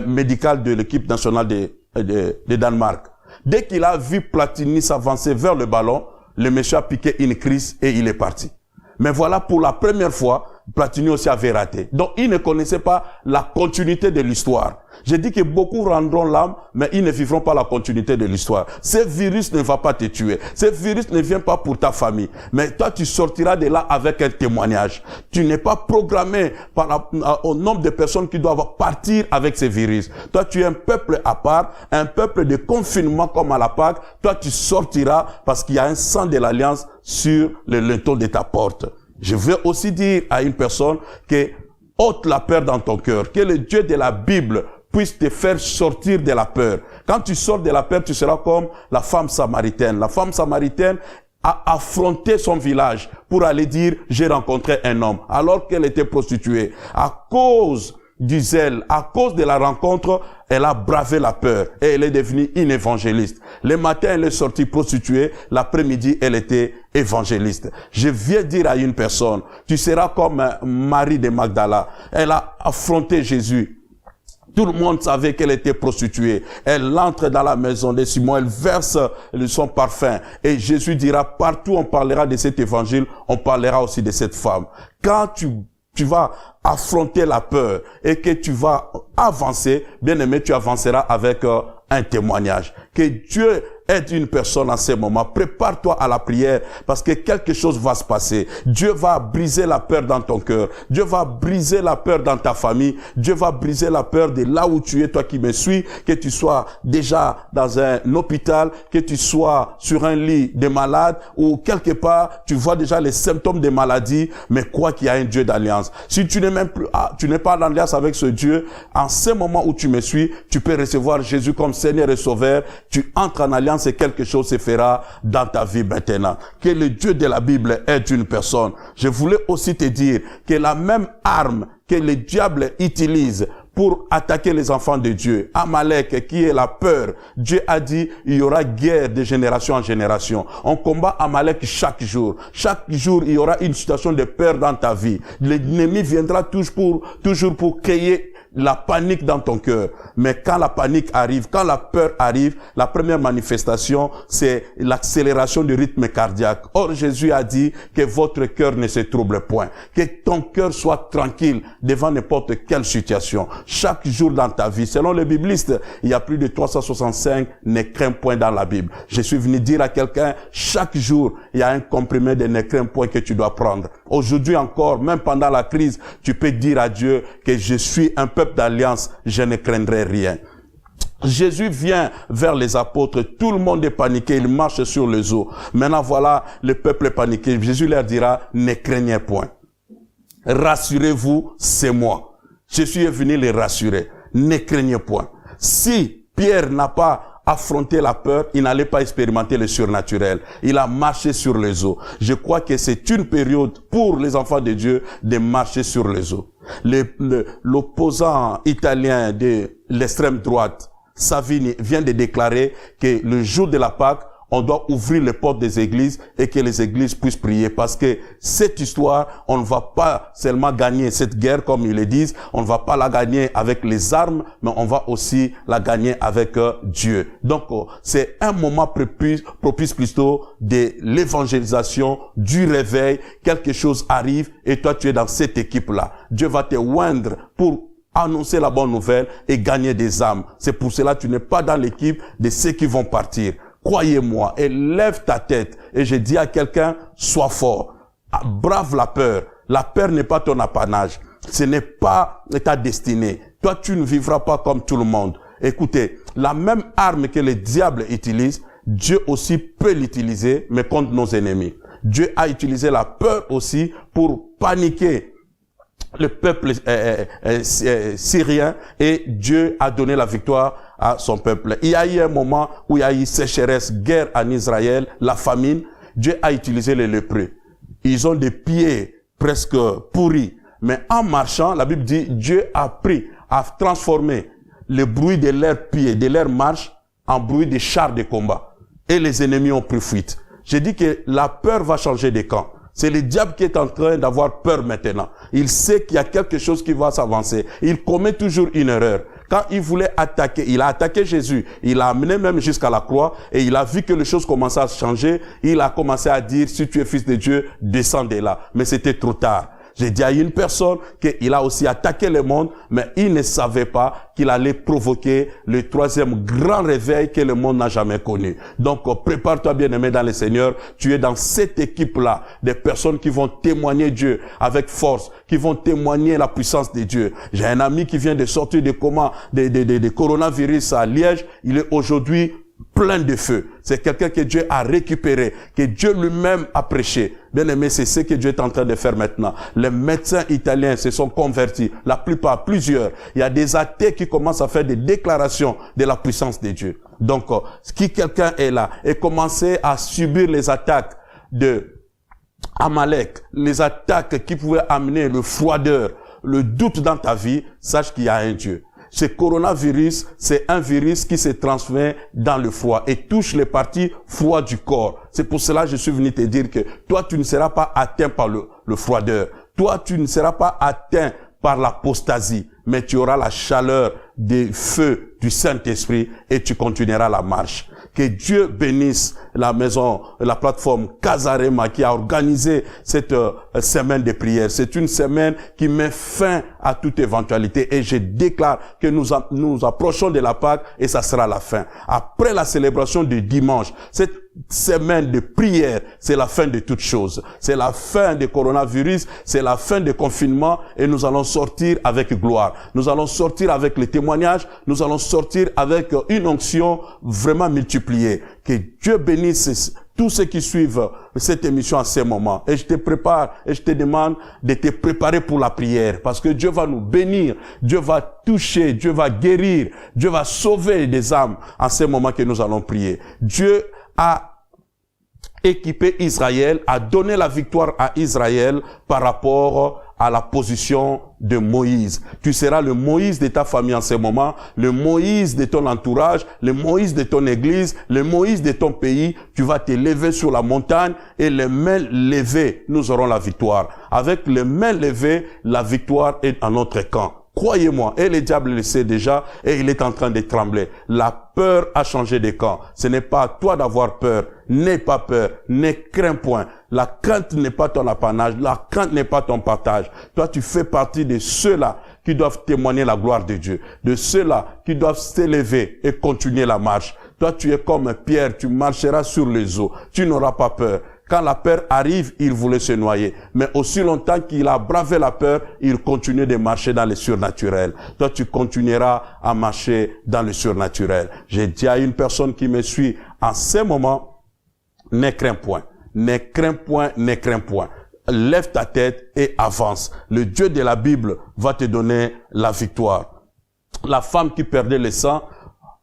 médicale de l'équipe nationale de Danemark. Dès qu'il a vu Platini s'avancer vers le ballon, le monsieur a piqué une crise et il est parti. Mais voilà, pour la première fois, Platini aussi avait raté. Donc, il ne connaissait pas la continuité de l'histoire. J'ai dit que beaucoup rendront l'âme, mais ils ne vivront pas la continuité de l'histoire. Ce virus ne va pas te tuer. Ce virus ne vient pas pour ta famille. Mais toi, tu sortiras de là avec un témoignage. Tu n'es pas programmé au nombre de personnes qui doivent partir avec ce virus. Toi, tu es un peuple à part, un peuple de confinement comme à la Pâque. Toi, tu sortiras parce qu'il y a un sang de l'alliance sur le linteau de ta porte. Je veux aussi dire à une personne que ôte la peur dans ton cœur, que le Dieu de la Bible puisse te faire sortir de la peur. Quand tu sors de la peur, tu seras comme la femme samaritaine. La femme samaritaine a affronté son village pour aller dire « j'ai rencontré un homme » alors qu'elle était prostituée. À cause du zèle, à cause de la rencontre, elle a bravé la peur et elle est devenue une évangéliste. Le matin, elle est sortie prostituée, l'après-midi, elle était évangéliste. Je viens dire à une personne, tu seras comme Marie de Magdala. Elle a affronté Jésus. Tout le monde savait qu'elle était prostituée. Elle entre dans la maison de Simon, elle verse son parfum. Et Jésus dira, partout on parlera de cet évangile, on parlera aussi de cette femme. Quand tu vas affronter la peur et que tu vas avancer, bien aimé, tu avanceras avec un témoignage. Que Dieu aide une personne en ce moment. Prépare-toi à la prière parce que quelque chose va se passer. Dieu va briser la peur dans ton cœur. Dieu va briser la peur dans ta famille. Dieu va briser la peur de là où tu es, toi qui me suis, que tu sois déjà dans un hôpital, que tu sois sur un lit de malade ou quelque part, tu vois déjà les symptômes de maladie, mais crois qu'il y a un Dieu d'alliance. Si tu n'es même plus, tu n'es pas en alliance avec ce Dieu, en ce moment où tu me suis, tu peux recevoir Jésus comme Seigneur et Sauveur. Tu entres en alliance et quelque chose se fera dans ta vie maintenant. Que le Dieu de la Bible est une personne. Je voulais aussi te dire que la même arme que le diable utilise pour attaquer les enfants de Dieu, Amalek, qui est la peur, Dieu a dit, il y aura guerre de génération en génération. On combat Amalek chaque jour. Chaque jour, il y aura une situation de peur dans ta vie. L'ennemi viendra toujours pour créer la panique dans ton cœur. Mais quand la panique arrive, quand la peur arrive, la première manifestation, c'est l'accélération du rythme cardiaque. Or, Jésus a dit que votre cœur ne se trouble point. Que ton cœur soit tranquille devant n'importe quelle situation. Chaque jour dans ta vie, selon les biblistes, il y a plus de 365 ne crains point dans la Bible. Je suis venu dire à quelqu'un, chaque jour, il y a un comprimé de ne crains point que tu dois prendre. Aujourd'hui encore, même pendant la crise, tu peux dire à Dieu que je suis un peuple d'alliance, je ne craindrai rien. Jésus vient vers les apôtres, tout le monde est paniqué, il marche sur les eaux. Maintenant voilà, le peuple est paniqué. Jésus leur dira, ne craignez point. Rassurez-vous, c'est moi. Jésus est venu les rassurer. Ne craignez point. Si Pierre n'a pas affronté la peur, il n'allait pas expérimenter le surnaturel. Il a marché sur les eaux. Je crois que c'est une période pour les enfants de Dieu de marcher sur les eaux. L'opposant italien de l'extrême droite, Savini, vient de déclarer que le jour de la Pâque, on doit ouvrir les portes des églises et que les églises puissent prier. Parce que cette histoire, on ne va pas seulement gagner cette guerre, comme ils le disent, on ne va pas la gagner avec les armes, mais on va aussi la gagner avec Dieu. Donc, c'est un moment propice plutôt de l'évangélisation, du réveil. Quelque chose arrive et toi, tu es dans cette équipe-là. Dieu va te oindre pour annoncer la bonne nouvelle et gagner des âmes. C'est pour cela que tu n'es pas dans l'équipe de ceux qui vont partir. Croyez-moi, et lève ta tête. Et je dis à quelqu'un, sois fort. Brave la peur. La peur n'est pas ton apanage. Ce n'est pas ta destinée. Toi, tu ne vivras pas comme tout le monde. Écoutez, la même arme que le diable utilise, Dieu aussi peut l'utiliser, mais contre nos ennemis. Dieu a utilisé la peur aussi pour paniquer le peuple syrien et Dieu a donné la victoire à son peuple. Il y a eu un moment où il y a eu sécheresse, guerre en Israël, la famine. Dieu a utilisé les lépreux. Ils ont des pieds presque pourris. Mais en marchant, la Bible dit, Dieu a transformé le bruit de leurs pieds, de leur marche, en bruit des chars de combat. Et les ennemis ont pris fuite. J'ai dit que la peur va changer de camp. C'est le diable qui est en train d'avoir peur maintenant. Il sait qu'il y a quelque chose qui va s'avancer. Il commet toujours une erreur. Quand il voulait attaquer, il a attaqué Jésus. Il l'a amené même jusqu'à la croix et il a vu que les choses commençaient à changer. Il a commencé à dire, si tu es fils de Dieu, descends de là. Mais c'était trop tard. J'ai dit à une personne qu'il a aussi attaqué le monde, mais il ne savait pas qu'il allait provoquer le troisième grand réveil que le monde n'a jamais connu. Donc, prépare-toi bien-aimé dans le Seigneur. Tu es dans cette équipe-là, des personnes qui vont témoigner Dieu avec force, qui vont témoigner la puissance de Dieu. J'ai un ami qui vient de sortir de coma, de coronavirus à Liège. Il est aujourd'hui plein de feu. C'est quelqu'un que Dieu a récupéré, que Dieu lui-même a prêché. Bien aimé, c'est ce que Dieu est en train de faire maintenant. Les médecins italiens se sont convertis, la plupart, plusieurs. Il y a des athées qui commencent à faire des déclarations de la puissance de Dieu. Donc, si quelqu'un est là et commençait à subir les attaques de Amalek, les attaques qui pouvaient amener le froideur, le doute dans ta vie, sache qu'il y a un Dieu. Ce coronavirus, c'est un virus qui se transmet dans le froid et touche les parties froides du corps. C'est pour cela que je suis venu te dire que toi, tu ne seras pas atteint par le froideur. Toi, tu ne seras pas atteint par l'apostasie, mais tu auras la chaleur des feux du Saint-Esprit et tu continueras la marche. Que Dieu bénisse la maison, la plateforme Casarema qui a organisé cette semaine de prière. C'est une semaine qui met fin à toute éventualité et je déclare que nous approchons de la Pâque et ça sera la fin. Après la célébration du dimanche, cette semaine de prière, c'est la fin de toutes choses. C'est la fin du coronavirus, c'est la fin du confinement et nous allons sortir avec gloire. Nous allons sortir avec les témoignages, nous allons sortir avec une onction vraiment multipliée. Que Dieu bénisse tous ceux qui suivent cette émission à ce moment. Et je te prépare et je te demande de te préparer pour la prière. Parce que Dieu va nous bénir, Dieu va toucher, Dieu va guérir, Dieu va sauver des âmes en ce moment que nous allons prier. Dieu a équipé Israël, a donné la victoire à Israël par rapport à la position de Moïse. Tu seras le Moïse de ta famille en ce moment, le Moïse de ton entourage, le Moïse de ton église, le Moïse de ton pays. Tu vas te lever sur la montagne et les mains levées, nous aurons la victoire. Avec les mains levées, la victoire est à notre camp. Croyez-moi, et le diable le sait déjà, et il est en train de trembler. La peur a changé de camp. Ce n'est pas à toi d'avoir peur. N'aie pas peur. Ne crains point. La crainte n'est pas ton apanage. La crainte n'est pas ton partage. Toi, tu fais partie de ceux-là qui doivent témoigner la gloire de Dieu. De ceux-là qui doivent s'élever et continuer la marche. Toi, tu es comme Pierre. Tu marcheras sur les eaux. Tu n'auras pas peur. Quand la peur arrive, il voulait se noyer. Mais aussi longtemps qu'il a bravé la peur, il continue de marcher dans le surnaturel. Toi, tu continueras à marcher dans le surnaturel. J'ai dit à une personne qui me suit en ce moment, ne crains point. Ne crains point, ne crains point. Lève ta tête et avance. Le Dieu de la Bible va te donner la victoire. La femme qui perdait le sang,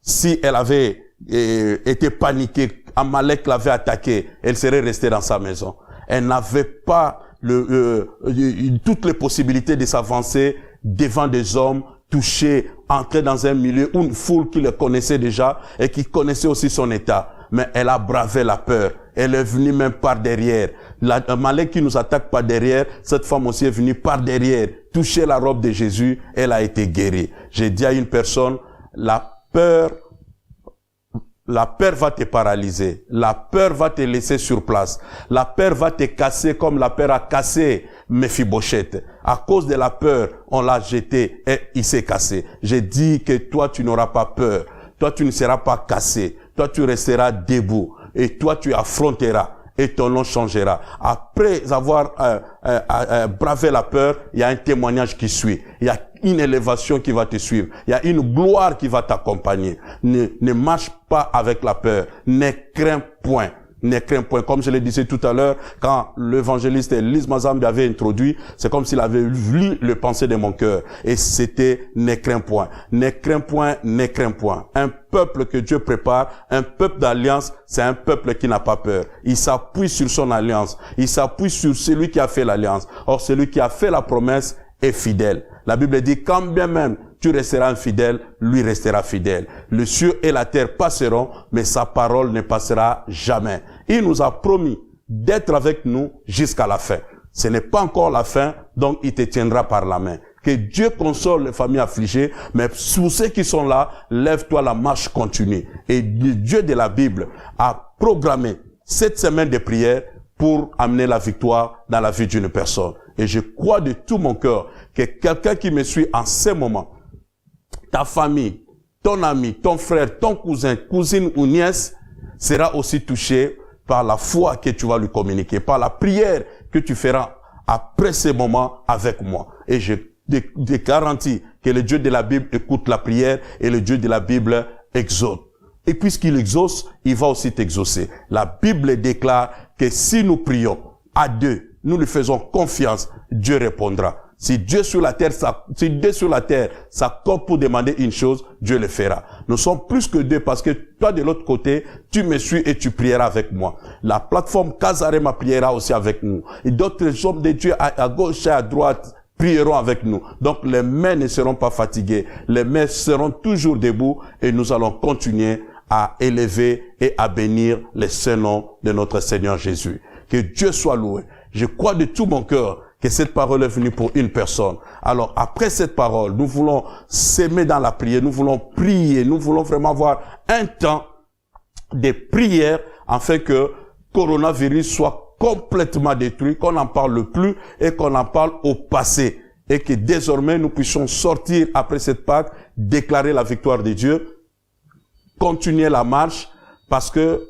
si elle avait été paniquée, Amalek l'avait attaqué, elle serait restée dans sa maison. Elle n'avait pas toutes les possibilités de s'avancer devant des hommes, toucher, entrer dans un milieu où une foule qui le connaissait déjà et qui connaissait aussi son état. Mais elle a bravé la peur. Elle est venue même par derrière. Amalek qui nous attaque par derrière, cette femme aussi est venue par derrière, toucher la robe de Jésus, elle a été guérie. J'ai dit à une personne, la peur va te paralyser. La peur va te laisser sur place. La peur va te casser comme la peur a cassé Mephibosheth. À cause de la peur, on l'a jeté et il s'est cassé. J'ai dit que toi, tu n'auras pas peur. Toi, tu ne seras pas cassé. Toi, tu resteras debout. Et toi, tu affronteras. Et ton nom changera. Après avoir bravé la peur, il y a un témoignage qui suit. Il y a une élévation qui va te suivre. Il y a une gloire qui va t'accompagner. Ne marche pas avec la peur. Ne crains point. Ne crains point. Comme je le disais tout à l'heure, quand l'évangéliste Lise Mazambi avait introduit, c'est comme s'il avait lu le pensée de mon cœur. Et c'était ne crains point. Ne crains point, ne crains point. Un peuple que Dieu prépare, un peuple d'alliance, c'est un peuple qui n'a pas peur. Il s'appuie sur son alliance. Il s'appuie sur celui qui a fait l'alliance. Or, celui qui a fait la promesse est fidèle. La Bible dit, quand bien même tu resteras infidèle, lui restera fidèle. Le ciel et la terre passeront, mais sa parole ne passera jamais. Il nous a promis d'être avec nous jusqu'à la fin. Ce n'est pas encore la fin, donc il te tiendra par la main. Que Dieu console les familles affligées, mais pour ceux qui sont là, lève-toi, la marche continue. Et le Dieu de la Bible a programmé cette semaine de prière pour amener la victoire dans la vie d'une personne. Et je crois de tout mon cœur que quelqu'un qui me suit en ce moment, ta famille, ton ami, ton frère, ton cousin, cousine ou nièce, sera aussi touché par la foi que tu vas lui communiquer, par la prière que tu feras après ces moments avec moi. Et je te garantis que le Dieu de la Bible écoute la prière et le Dieu de la Bible exauce. Et puisqu'il exauce, il va aussi t'exaucer. La Bible déclare que si nous prions à deux, nous lui faisons confiance, Dieu répondra. Si Dieu sur la terre s'accorde pour demander une chose, Dieu le fera. Nous sommes plus que deux parce que toi de l'autre côté, tu me suis et tu prieras avec moi. La plateforme Kazarema priera aussi avec nous. Et d'autres hommes de Dieu à gauche et à droite prieront avec nous. Donc les mains ne seront pas fatiguées. Les mains seront toujours debout et nous allons continuer à élever et à bénir les saints noms de notre Seigneur Jésus. Que Dieu soit loué. Je crois de tout mon cœur que cette parole est venue pour une personne. Alors, après cette parole, nous voulons s'aimer dans la prière, nous voulons prier, nous voulons vraiment avoir un temps de prière afin que coronavirus soit complètement détruit, qu'on n'en parle plus et qu'on en parle au passé. Et que désormais, nous puissions sortir après cette Pâque, déclarer la victoire de Dieu, continuer la marche, parce que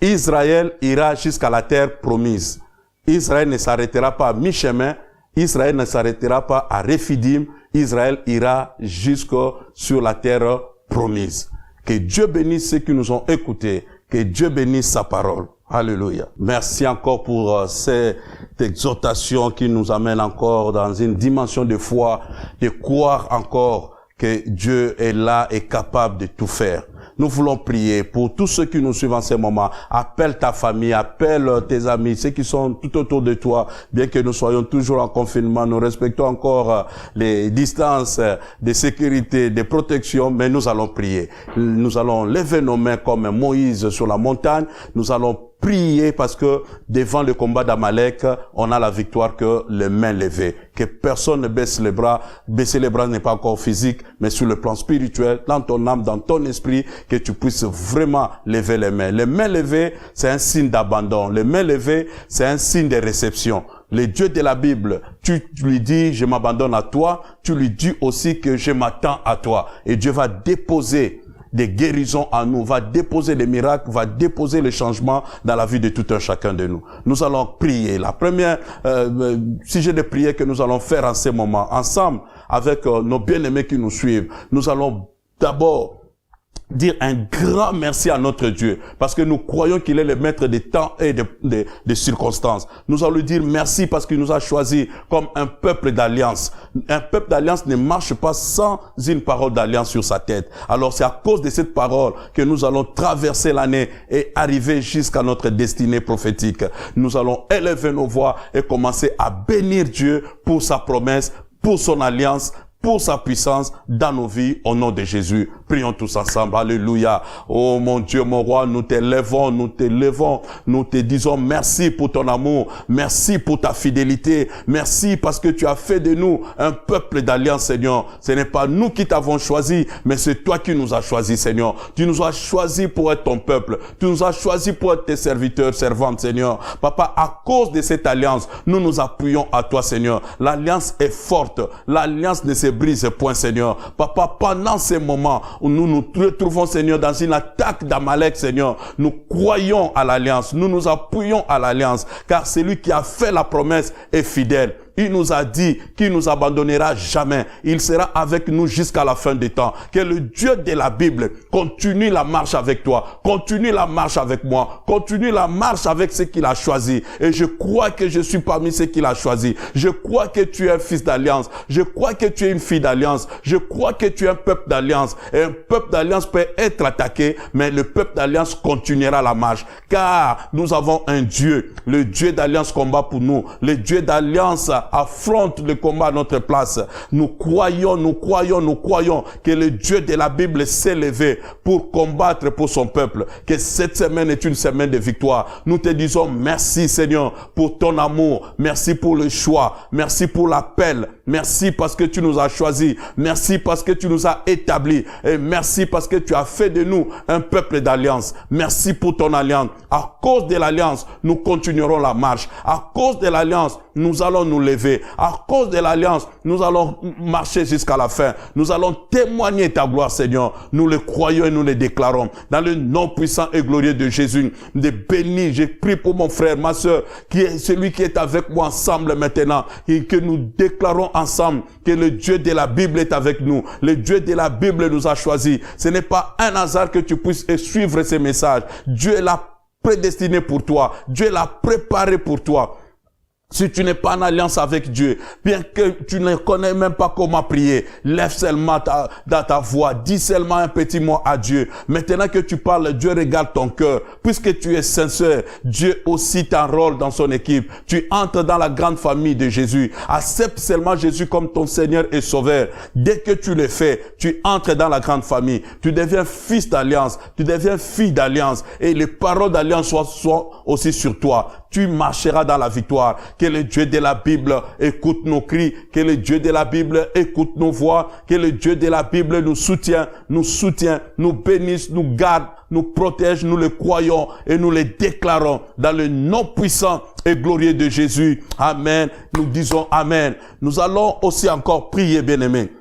Israël ira jusqu'à la terre promise. Israël ne s'arrêtera pas à mi-chemin, Israël ne s'arrêtera pas à Rephidim, Israël ira jusque sur la terre promise. Que Dieu bénisse ceux qui nous ont écoutés, que Dieu bénisse sa parole. Alléluia. Merci encore pour cette exhortation qui nous amène encore dans une dimension de foi, de croire encore que Dieu est là et capable de tout faire. Nous voulons prier pour tous ceux qui nous suivent en ce moment. Appelle ta famille, appelle tes amis, ceux qui sont tout autour de toi. Bien que nous soyons toujours en confinement, nous respectons encore les distances de sécurité, de protection, mais nous allons prier. Nous allons lever nos mains comme Moïse sur la montagne. Nous allons prier parce que devant le combat d'Amalek, on a la victoire que les mains levées. Que personne ne baisse les bras. Baisser les bras n'est pas encore physique, mais sur le plan spirituel, dans ton âme, dans ton esprit, que tu puisses vraiment lever les mains. Les mains levées, c'est un signe d'abandon. Les mains levées, c'est un signe de réception. Le Dieu de la Bible, tu lui dis, je m'abandonne à toi. Tu lui dis aussi que je m'attends à toi. Et Dieu va déposer des guérisons en nous, va déposer des miracles, va déposer les changements dans la vie de tout un chacun de nous. Nous allons prier. La première sujet de prière que nous allons faire en ce moment, ensemble avec nos bien-aimés qui nous suivent, nous allons d'abord dire un grand merci à notre Dieu, parce que nous croyons qu'il est le maître des temps et des circonstances. Nous allons lui dire merci parce qu'il nous a choisis comme un peuple d'alliance. Un peuple d'alliance ne marche pas sans une parole d'alliance sur sa tête. Alors c'est à cause de cette parole que nous allons traverser l'année et arriver jusqu'à notre destinée prophétique. Nous allons élever nos voix et commencer à bénir Dieu pour sa promesse, pour son alliance, pour sa puissance dans nos vies, au nom de Jésus. Prions tous ensemble. Alléluia. Oh mon Dieu, mon roi, nous t'élevons, nous te disons merci pour ton amour, merci pour ta fidélité, merci parce que tu as fait de nous un peuple d'alliance, Seigneur. Ce n'est pas nous qui t'avons choisi, mais c'est toi qui nous as choisi, Seigneur. Tu nous as choisi pour être ton peuple. Tu nous as choisi pour être tes serviteurs, servantes, Seigneur. Papa, à cause de cette alliance, nous nous appuyons à toi, Seigneur. L'alliance est forte. L'alliance ne se brise point, Seigneur. Papa, pendant ces moments où nous nous retrouvons, Seigneur, dans une attaque d'Amalek, Seigneur, nous croyons à l'alliance, nous nous appuyons à l'alliance, car celui qui a fait la promesse est fidèle. Il nous a dit qu'il nous abandonnera jamais. Il sera avec nous jusqu'à la fin des temps. Que le Dieu de la Bible continue la marche avec toi. Continue la marche avec moi. Continue la marche avec ceux qu'il a choisis. Et je crois que je suis parmi ceux qu'il a choisis. Je crois que tu es un fils d'alliance. Je crois que tu es une fille d'alliance. Je crois que tu es un peuple d'alliance. Et un peuple d'alliance peut être attaqué, mais le peuple d'alliance continuera la marche. Car nous avons un Dieu. Le Dieu d'alliance combat pour nous. Le Dieu d'alliance affronte le combat à notre place. Nous croyons que le Dieu de la Bible s'est levé pour combattre pour son peuple. Que cette semaine est une semaine de victoire. Nous te disons merci, Seigneur, pour ton amour. Merci pour le choix. Merci pour l'appel. Merci parce que tu nous as choisis. Merci parce que tu nous as établis. Et merci parce que tu as fait de nous un peuple d'alliance. Merci pour ton alliance. À cause de l'alliance, nous continuerons la marche. À cause de l'alliance, nous allons nous lever. À cause de l'alliance, nous allons marcher jusqu'à la fin. Nous allons témoigner ta gloire, Seigneur. Nous le croyons et nous le déclarons. Dans le nom puissant et glorieux de Jésus, de béni, je prie pour mon frère, ma soeur, qui est celui qui est avec moi ensemble maintenant, et que nous déclarons ensemble que le Dieu de la Bible est avec nous. Le Dieu de la Bible nous a choisis. Ce n'est pas un hasard que tu puisses suivre ces messages. Dieu l'a prédestiné pour toi. Dieu l'a préparé pour toi. Si tu n'es pas en alliance avec Dieu, bien que tu ne connais même pas comment prier, lève seulement ta voix, dis seulement un petit mot à Dieu. Maintenant que tu parles, Dieu regarde ton cœur. Puisque tu es sincère, Dieu aussi t'enrôle dans son équipe. Tu entres dans la grande famille de Jésus. Accepte seulement Jésus comme ton Seigneur et Sauveur. Dès que tu le fais, tu entres dans la grande famille. Tu deviens fils d'alliance, tu deviens fille d'alliance. Et les paroles d'alliance soient aussi sur toi. Tu marcheras dans la victoire. Que le Dieu de la Bible écoute nos cris. Que le Dieu de la Bible écoute nos voix. Que le Dieu de la Bible nous soutient, nous bénisse, nous garde, nous protège, nous le croyons et nous le déclarons dans le nom puissant et glorieux de Jésus. Amen. Nous disons Amen. Nous allons aussi encore prier, bien-aimés.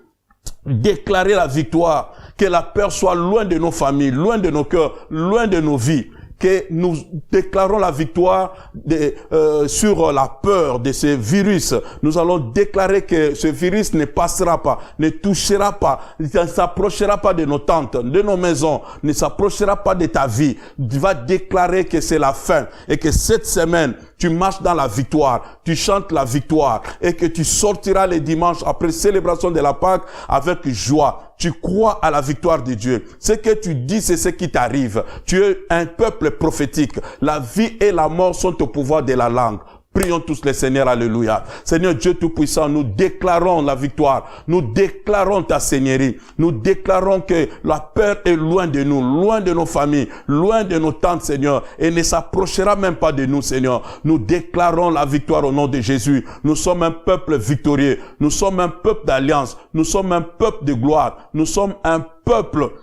Déclarer la victoire. Que la peur soit loin de nos familles, loin de nos cœurs, loin de nos vies. Que nous déclarons la victoire sur la peur de ce virus. Nous allons déclarer que ce virus ne passera pas, ne touchera pas, ne s'approchera pas de nos tentes, de nos maisons, ne s'approchera pas de ta vie. Tu vas déclarer que c'est la fin et que cette semaine, tu marches dans la victoire, tu chantes la victoire et que tu sortiras les dimanches après célébration de la Pâque avec joie. Tu crois à la victoire de Dieu. Ce que tu dis, c'est ce qui t'arrive. Tu es un peuple prophétique. La vie et la mort sont au pouvoir de la langue. Prions tous les seigneurs, alléluia. Seigneur Dieu Tout-Puissant, nous déclarons la victoire. Nous déclarons ta seigneurie. Nous déclarons que la peur est loin de nous, loin de nos familles, loin de nos tentes, Seigneur, et ne s'approchera même pas de nous, Seigneur. Nous déclarons la victoire au nom de Jésus. Nous sommes un peuple victorieux. Nous sommes un peuple d'alliance. Nous sommes un peuple de gloire. Nous sommes un peuple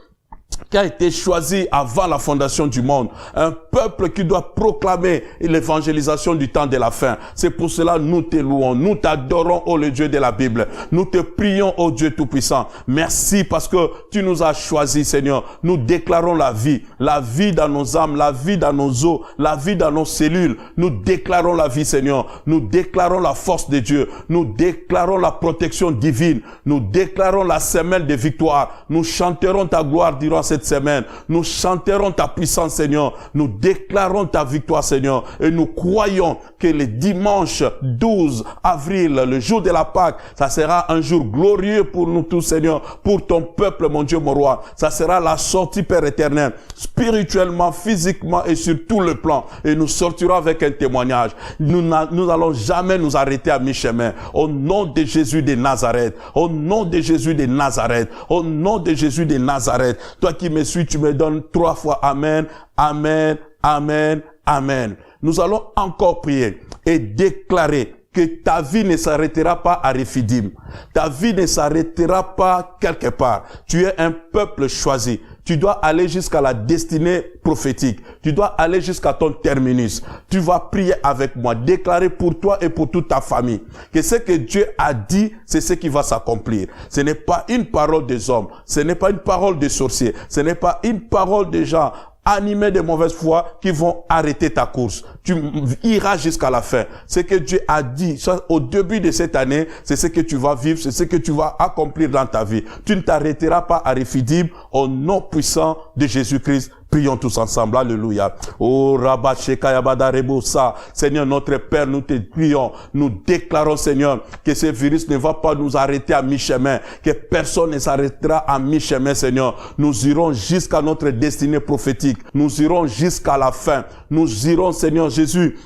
qui a été choisi avant la fondation du monde. Un peuple qui doit proclamer l'évangélisation du temps de la fin. C'est pour cela nous te louons, nous t'adorons, ô le Dieu de la Bible. Nous te prions, ô Dieu Tout-Puissant. Merci parce que tu nous as choisis, Seigneur. Nous déclarons la vie dans nos âmes, la vie dans nos os, la vie dans nos cellules. Nous déclarons la vie, Seigneur. Nous déclarons la force de Dieu. Nous déclarons la protection divine. Nous déclarons la semaine de victoire. Nous chanterons ta gloire durant cette semaine. Nous chanterons ta puissance, Seigneur. Nous déclarons ta victoire, Seigneur. Et nous croyons que le dimanche 12 avril, le jour de la Pâque, ça sera un jour glorieux pour nous tous, Seigneur, pour ton peuple, mon Dieu, mon roi. Ça sera la sortie, Père éternel, spirituellement, physiquement et sur tout le plan. Et nous sortirons avec un témoignage. Nous n'allons jamais nous arrêter à mi-chemin. Au nom de Jésus de Nazareth. Au nom de Jésus de Nazareth. Au nom de Jésus de Nazareth. Toi qui me suis, tu me donnes 3 fois Amen, Amen, Amen, Amen. Nous allons encore prier et déclarer que ta vie ne s'arrêtera pas à Rephidim. Ta vie ne s'arrêtera pas quelque part. Tu es un peuple choisi. Tu dois aller jusqu'à la destinée prophétique. Tu dois aller jusqu'à ton terminus. Tu vas prier avec moi, déclarer pour toi et pour toute ta famille que ce que Dieu a dit, c'est ce qui va s'accomplir. Ce n'est pas une parole des hommes. Ce n'est pas une parole des sorciers. Ce n'est pas une parole des gens animés de mauvaise foi qui vont arrêter ta course. Tu iras jusqu'à la fin. Ce que Dieu a dit au début de cette année, c'est ce que tu vas vivre, c'est ce que tu vas accomplir dans ta vie. Tu ne t'arrêteras pas à Rephidim au nom puissant de Jésus-Christ. Prions tous ensemble, alléluia. Oh, Rabba Shekayabada Rebosa. Seigneur, notre Père, nous te prions. Nous déclarons, Seigneur, que ce virus ne va pas nous arrêter à mi-chemin. Que personne ne s'arrêtera à mi-chemin, Seigneur. Nous irons jusqu'à notre destinée prophétique. Nous irons jusqu'à la fin. Nous irons, Seigneur Jésus,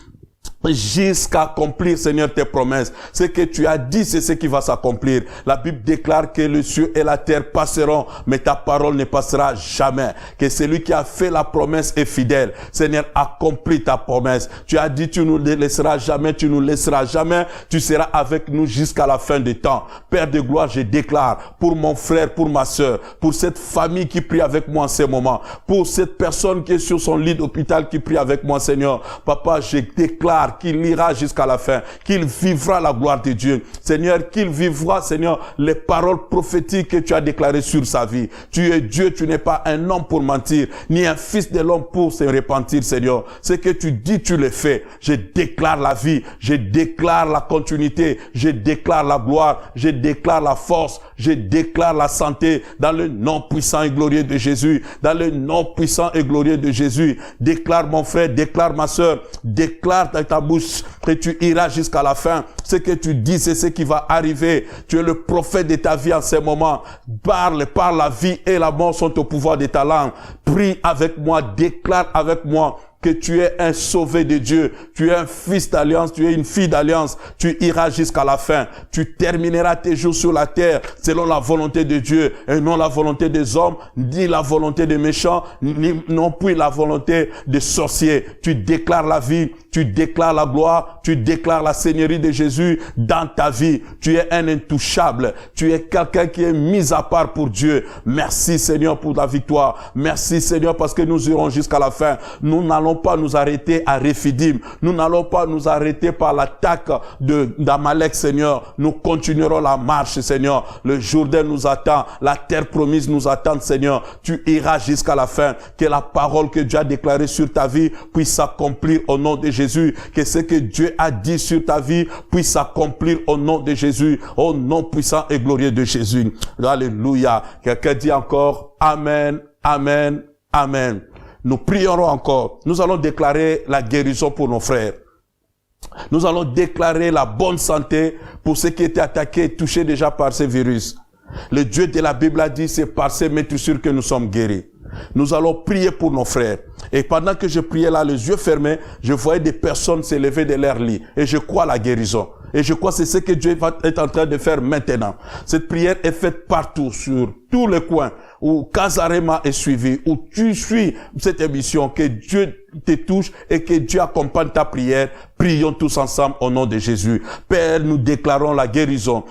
jusqu'à accomplir, Seigneur, tes promesses. Ce que tu as dit, c'est ce qui va s'accomplir. La Bible déclare que le ciel et la terre passeront, mais ta parole ne passera jamais. Que celui qui a fait la promesse est fidèle. Seigneur, accomplis ta promesse. Tu as dit, tu nous laisseras jamais, tu nous laisseras jamais. Tu seras avec nous jusqu'à la fin du temps. Père de gloire, je déclare pour mon frère, pour ma sœur, pour cette famille qui prie avec moi en ce moment, pour cette personne qui est sur son lit d'hôpital qui prie avec moi, Seigneur. Papa, je déclare qu'il ira jusqu'à la fin, qu'il vivra la gloire de Dieu. Seigneur, qu'il vivra, Seigneur, les paroles prophétiques que tu as déclarées sur sa vie. Tu es Dieu, tu n'es pas un homme pour mentir, ni un fils de l'homme pour se repentir, Seigneur. Ce que tu dis, tu le fais. Je déclare la vie, je déclare la continuité, je déclare la gloire, je déclare la force, je déclare la santé dans le nom puissant et glorieux de Jésus. Dans le nom puissant et glorieux de Jésus. Déclare mon frère, déclare ma sœur, déclare dans ta bouche que tu iras jusqu'à la fin. Ce que tu dis, c'est ce qui va arriver. Tu es le prophète de ta vie en ce moment. Parle, la vie et la mort sont au pouvoir de ta langue. Prie avec moi, déclare avec moi que tu es un sauvé de Dieu, tu es un fils d'alliance, tu es une fille d'alliance, tu iras jusqu'à la fin, tu termineras tes jours sur la terre selon la volonté de Dieu et non la volonté des hommes, ni la volonté des méchants, ni non plus la volonté des sorciers. Tu déclares la vie, tu déclares la gloire, tu déclares la seigneurie de Jésus dans ta vie. Tu es un intouchable, tu es quelqu'un qui est mis à part pour Dieu. Merci Seigneur pour la victoire. Merci Seigneur parce que nous irons jusqu'à la fin. Nous n'allons pas nous arrêter à Rephidim. Nous n'allons pas nous arrêter par l'attaque d'Amalek, Seigneur. Nous continuerons la marche, Seigneur. Le Jourdain nous attend. La terre promise nous attend, Seigneur. Tu iras jusqu'à la fin. Que la parole que Dieu a déclarée sur ta vie puisse s'accomplir au nom de Jésus. Que ce que Dieu a dit sur ta vie puisse s'accomplir au nom de Jésus. Au nom puissant et glorieux de Jésus. Alléluia. Quelqu'un dit encore Amen, Amen, Amen. Nous prierons encore. Nous allons déclarer la guérison pour nos frères. Nous allons déclarer la bonne santé pour ceux qui étaient attaqués et touchés déjà par ce virus. Le Dieu de la Bible a dit, c'est par ces maîtrissures que nous sommes guéris. Nous allons prier pour nos frères. Et pendant que je priais là, les yeux fermés, je voyais des personnes s'élever de leur lit. Et je crois à la guérison. Et je crois que c'est ce que Dieu est en train de faire maintenant. Cette prière est faite partout, sur tous les coins, où Casarema est suivi, où tu suis cette émission, que Dieu te touche et que Dieu accompagne ta prière. Prions tous ensemble au nom de Jésus. Père, nous déclarons la guérison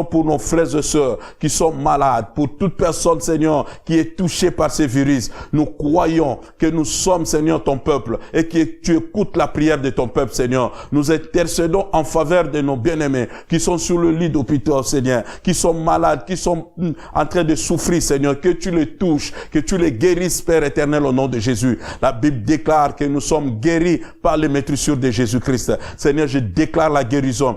pour nos frères et sœurs qui sont malades, pour toute personne, Seigneur, qui est touchée par ce virus. Nous croyons que nous sommes, Seigneur, ton peuple et que tu écoutes la prière de ton peuple, Seigneur. Nous intercédons en faveur de nos bien-aimés qui sont sur le lit d'hôpital, Seigneur, qui sont malades, qui sont en train de souffrir, Seigneur, que tu les touches, que tu les guérisses, Père éternel, au nom de Jésus. La Bible déclare que nous sommes guéris par les maîtrissures de Jésus-Christ. Seigneur, je déclare la guérison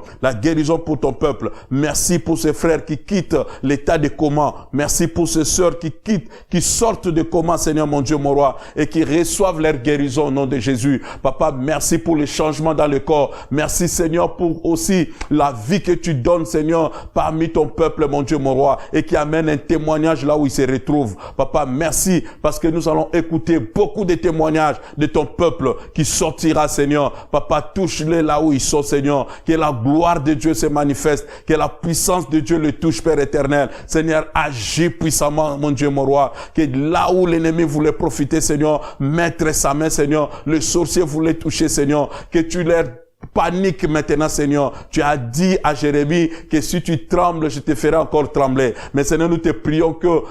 pour ton peuple. Merci pour ces frères qui quittent l'état de coma. Merci pour ces sœurs qui sortent de coma, Seigneur mon Dieu, mon roi, et qui reçoivent leur guérison au nom de Jésus. Papa, merci pour les changements dans le corps. Merci, Seigneur, pour aussi la vie que tu donnes, Seigneur, parmi ton peuple, mon Dieu, mon roi, et qui amène un témoignage là où il se retrouve. Papa, merci, parce que nous allons écouter beaucoup de témoignages de ton peuple qui sortira, Seigneur. Papa, touche-les là où ils sont, Seigneur. Que la gloire de Dieu se manifeste. Que la puissance de Dieu le touche, Père éternel. Seigneur, agis puissamment, mon Dieu, mon roi. Que là où l'ennemi voulait profiter, Seigneur, mettre sa main, Seigneur. Le sorcier voulait toucher, Seigneur. Que tu leur panique maintenant, Seigneur. Tu as dit à Jérémie que si tu trembles, je te ferai encore trembler. Mais Seigneur, nous te prions que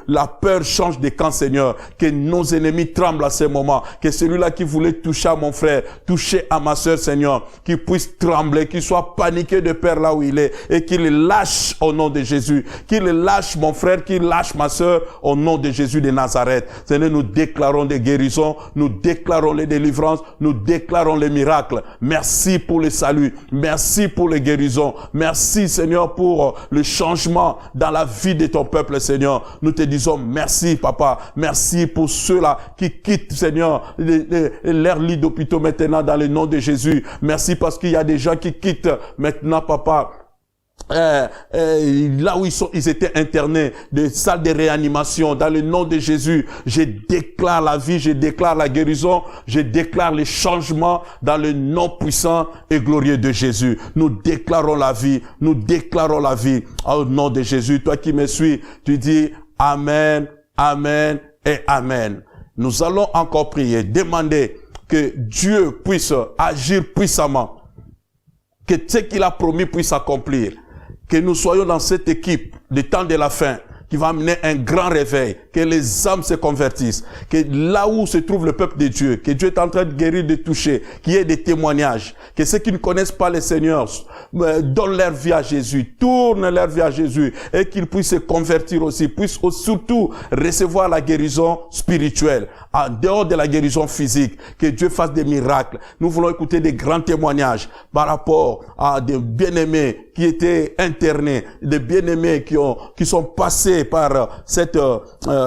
la peur change de camp, Seigneur. Que nos ennemis tremblent à ce moment. Que celui-là qui voulait toucher à mon frère, toucher à ma sœur, Seigneur, qu'il puisse trembler, qu'il soit paniqué de peur là où il est et qu'il lâche au nom de Jésus. Qu'il lâche mon frère, qu'il lâche ma sœur au nom de Jésus de Nazareth. Seigneur, nous déclarons des guérisons, nous déclarons les délivrances, nous déclarons les miracles. Merci pour le salut. Merci pour les guérisons. Merci, Seigneur, pour le changement dans la vie de ton peuple, Seigneur. Nous te disons merci, Papa. Merci pour ceux-là qui quittent, Seigneur, leur lit d'hôpitaux maintenant dans le nom de Jésus. Merci parce qu'il y a des gens qui quittent maintenant, Papa. Là où ils étaient internés, des salles de réanimation, dans le nom de Jésus, je déclare la vie, je déclare la guérison, je déclare les changements dans le nom puissant et glorieux de Jésus. Nous déclarons la vie, nous déclarons la vie au nom de Jésus. Toi qui me suis, tu dis Amen, Amen et Amen. Nous allons encore prier, demander que Dieu puisse agir puissamment, que ce qu'il a promis puisse s'accomplir. Que nous soyons dans cette équipe du temps de la fin qui va amener un grand réveil, que les âmes se convertissent, que là où se trouve le peuple de Dieu, que Dieu est en train de guérir, de toucher, qu'il y ait des témoignages, que ceux qui ne connaissent pas le Seigneur donnent leur vie à Jésus, tournent leur vie à Jésus et qu'ils puissent se convertir aussi, puissent surtout recevoir la guérison spirituelle, en dehors de la guérison physique, que Dieu fasse des miracles. Nous voulons écouter des grands témoignages par rapport à des bien-aimés qui étaient internés, des bien-aimés qui sont passés par cette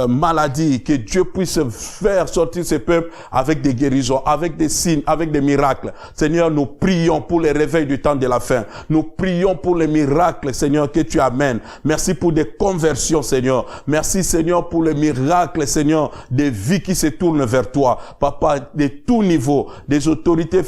maladie, que Dieu puisse faire sortir ce peuple avec des guérisons, avec des signes, avec des miracles. Seigneur, nous prions pour les réveils du temps de la fin. Nous prions pour les miracles, Seigneur, que tu amènes. Merci pour des conversions, Seigneur. Merci, Seigneur, pour les miracles, Seigneur, des vies qui se tournent vers toi. Papa, de tout niveau, des autorités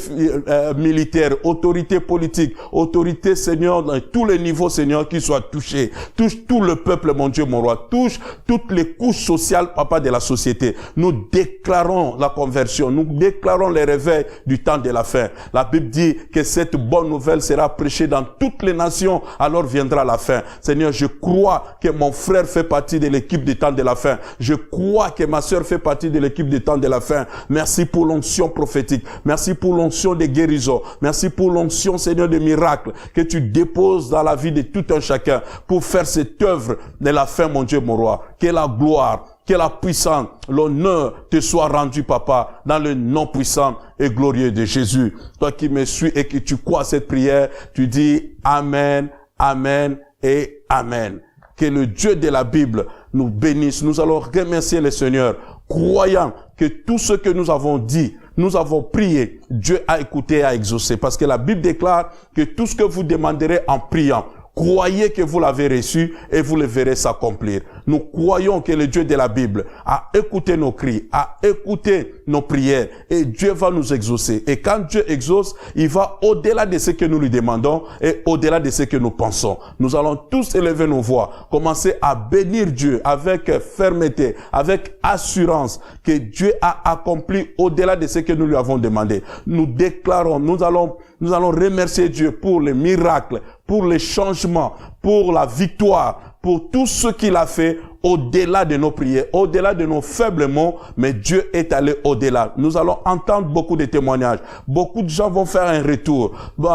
militaires, autorités politiques, autorités, Seigneur, dans tous les niveaux, Seigneur, qui soient touchés. Touche tout le peuple, mon Dieu, mon roi. Touche toutes les couches sociales, Papa, de la société. Nous déclarons la conversion. Nous déclarons les réveils du temps de la fin. La Bible dit que cette bonne nouvelle sera prêchée dans toutes les nations, alors viendra la fin. Seigneur, je crois que mon frère fait partie de l'équipe du temps de la fin. Je crois que ma sœur fait partie de l'équipe du temps de la fin. Merci pour l'onction prophétique. Merci pour l'onction des guérisons. Merci pour l'onction, Seigneur, des miracles que tu déposes dans la vie de tout un chacun pour faire cette œuvre de la fin, mon Dieu, mon roi. Que la gloire, que la puissance, l'honneur te soit rendu, Papa, dans le nom puissant et glorieux de Jésus. Toi qui me suis et que tu crois à cette prière, tu dis Amen, Amen et Amen. Que le Dieu de la Bible nous bénisse. Nous allons remercier le Seigneur, croyant que tout ce que nous avons dit, nous avons prié, Dieu a écouté et a exaucé. Parce que la Bible déclare que tout ce que vous demanderez en priant, Croyez que vous l'avez reçu et vous le verrez s'accomplir. Nous croyons que le Dieu de la Bible a écouté nos cris, a écouté nos prières et Dieu va nous exaucer. Et quand Dieu exauce, il va au-delà de ce que nous lui demandons et au-delà de ce que nous pensons. Nous allons tous élever nos voix, commencer à bénir Dieu avec fermeté, avec assurance que Dieu a accompli au-delà de ce que nous lui avons demandé. Nous déclarons, nous allons remercier Dieu pour les miracles, pour les changements, pour la victoire, pour tout ce qu'il a fait au-delà de nos prières, au-delà de nos faibles mots, mais Dieu est allé au-delà. Nous allons entendre beaucoup de témoignages. Beaucoup de gens vont faire un retour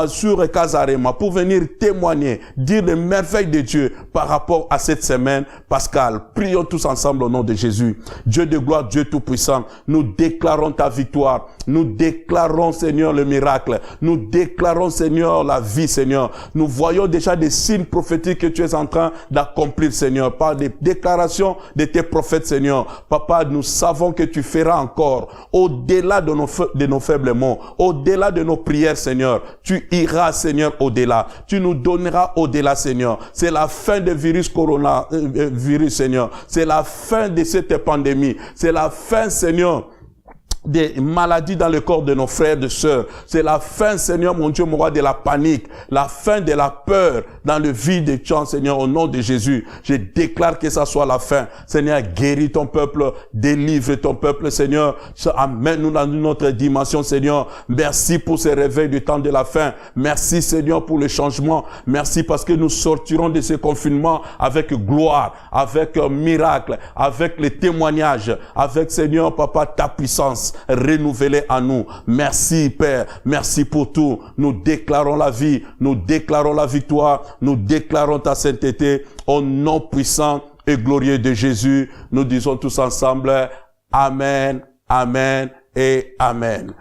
sur Casarema pour venir témoigner, dire les merveilles de Dieu par rapport à cette semaine pascale. Prions tous ensemble au nom de Jésus. Dieu de gloire, Dieu tout-puissant, nous déclarons ta victoire. Nous déclarons, Seigneur, le miracle. Nous déclarons, Seigneur, la vie, Seigneur. Nous voyons déjà des signes prophétiques que tu es en train d'accomplir, Seigneur, par des déclarations de tes prophètes, Seigneur. Papa, nous savons que tu feras encore au-delà de nos faibles mots, au-delà de nos prières, Seigneur. Tu iras, Seigneur, au-delà. Tu nous donneras au-delà, Seigneur. C'est la fin du virus Seigneur. C'est la fin de cette pandémie. C'est la fin, Seigneur, des maladies dans le corps de nos frères et de sœurs. C'est la fin, Seigneur, mon Dieu, mon roi, de la panique, la fin de la peur dans le vide des champs, Seigneur, au nom de Jésus. Je déclare que ça soit la fin. Seigneur, guéris ton peuple, délivre ton peuple, Seigneur. Amène-nous dans une autre dimension, Seigneur. Merci pour ce réveil du temps de la fin. Merci, Seigneur, pour le changement. Merci parce que nous sortirons de ce confinement avec gloire, avec miracle, avec les témoignages, avec, Seigneur, Papa, ta puissance renouvelée en nous. Merci, Père. Merci pour tout. Nous déclarons la vie. Nous déclarons la victoire. Nous déclarons ta sainteté. Au nom puissant et glorieux de Jésus, nous disons tous ensemble, Amen, Amen et Amen.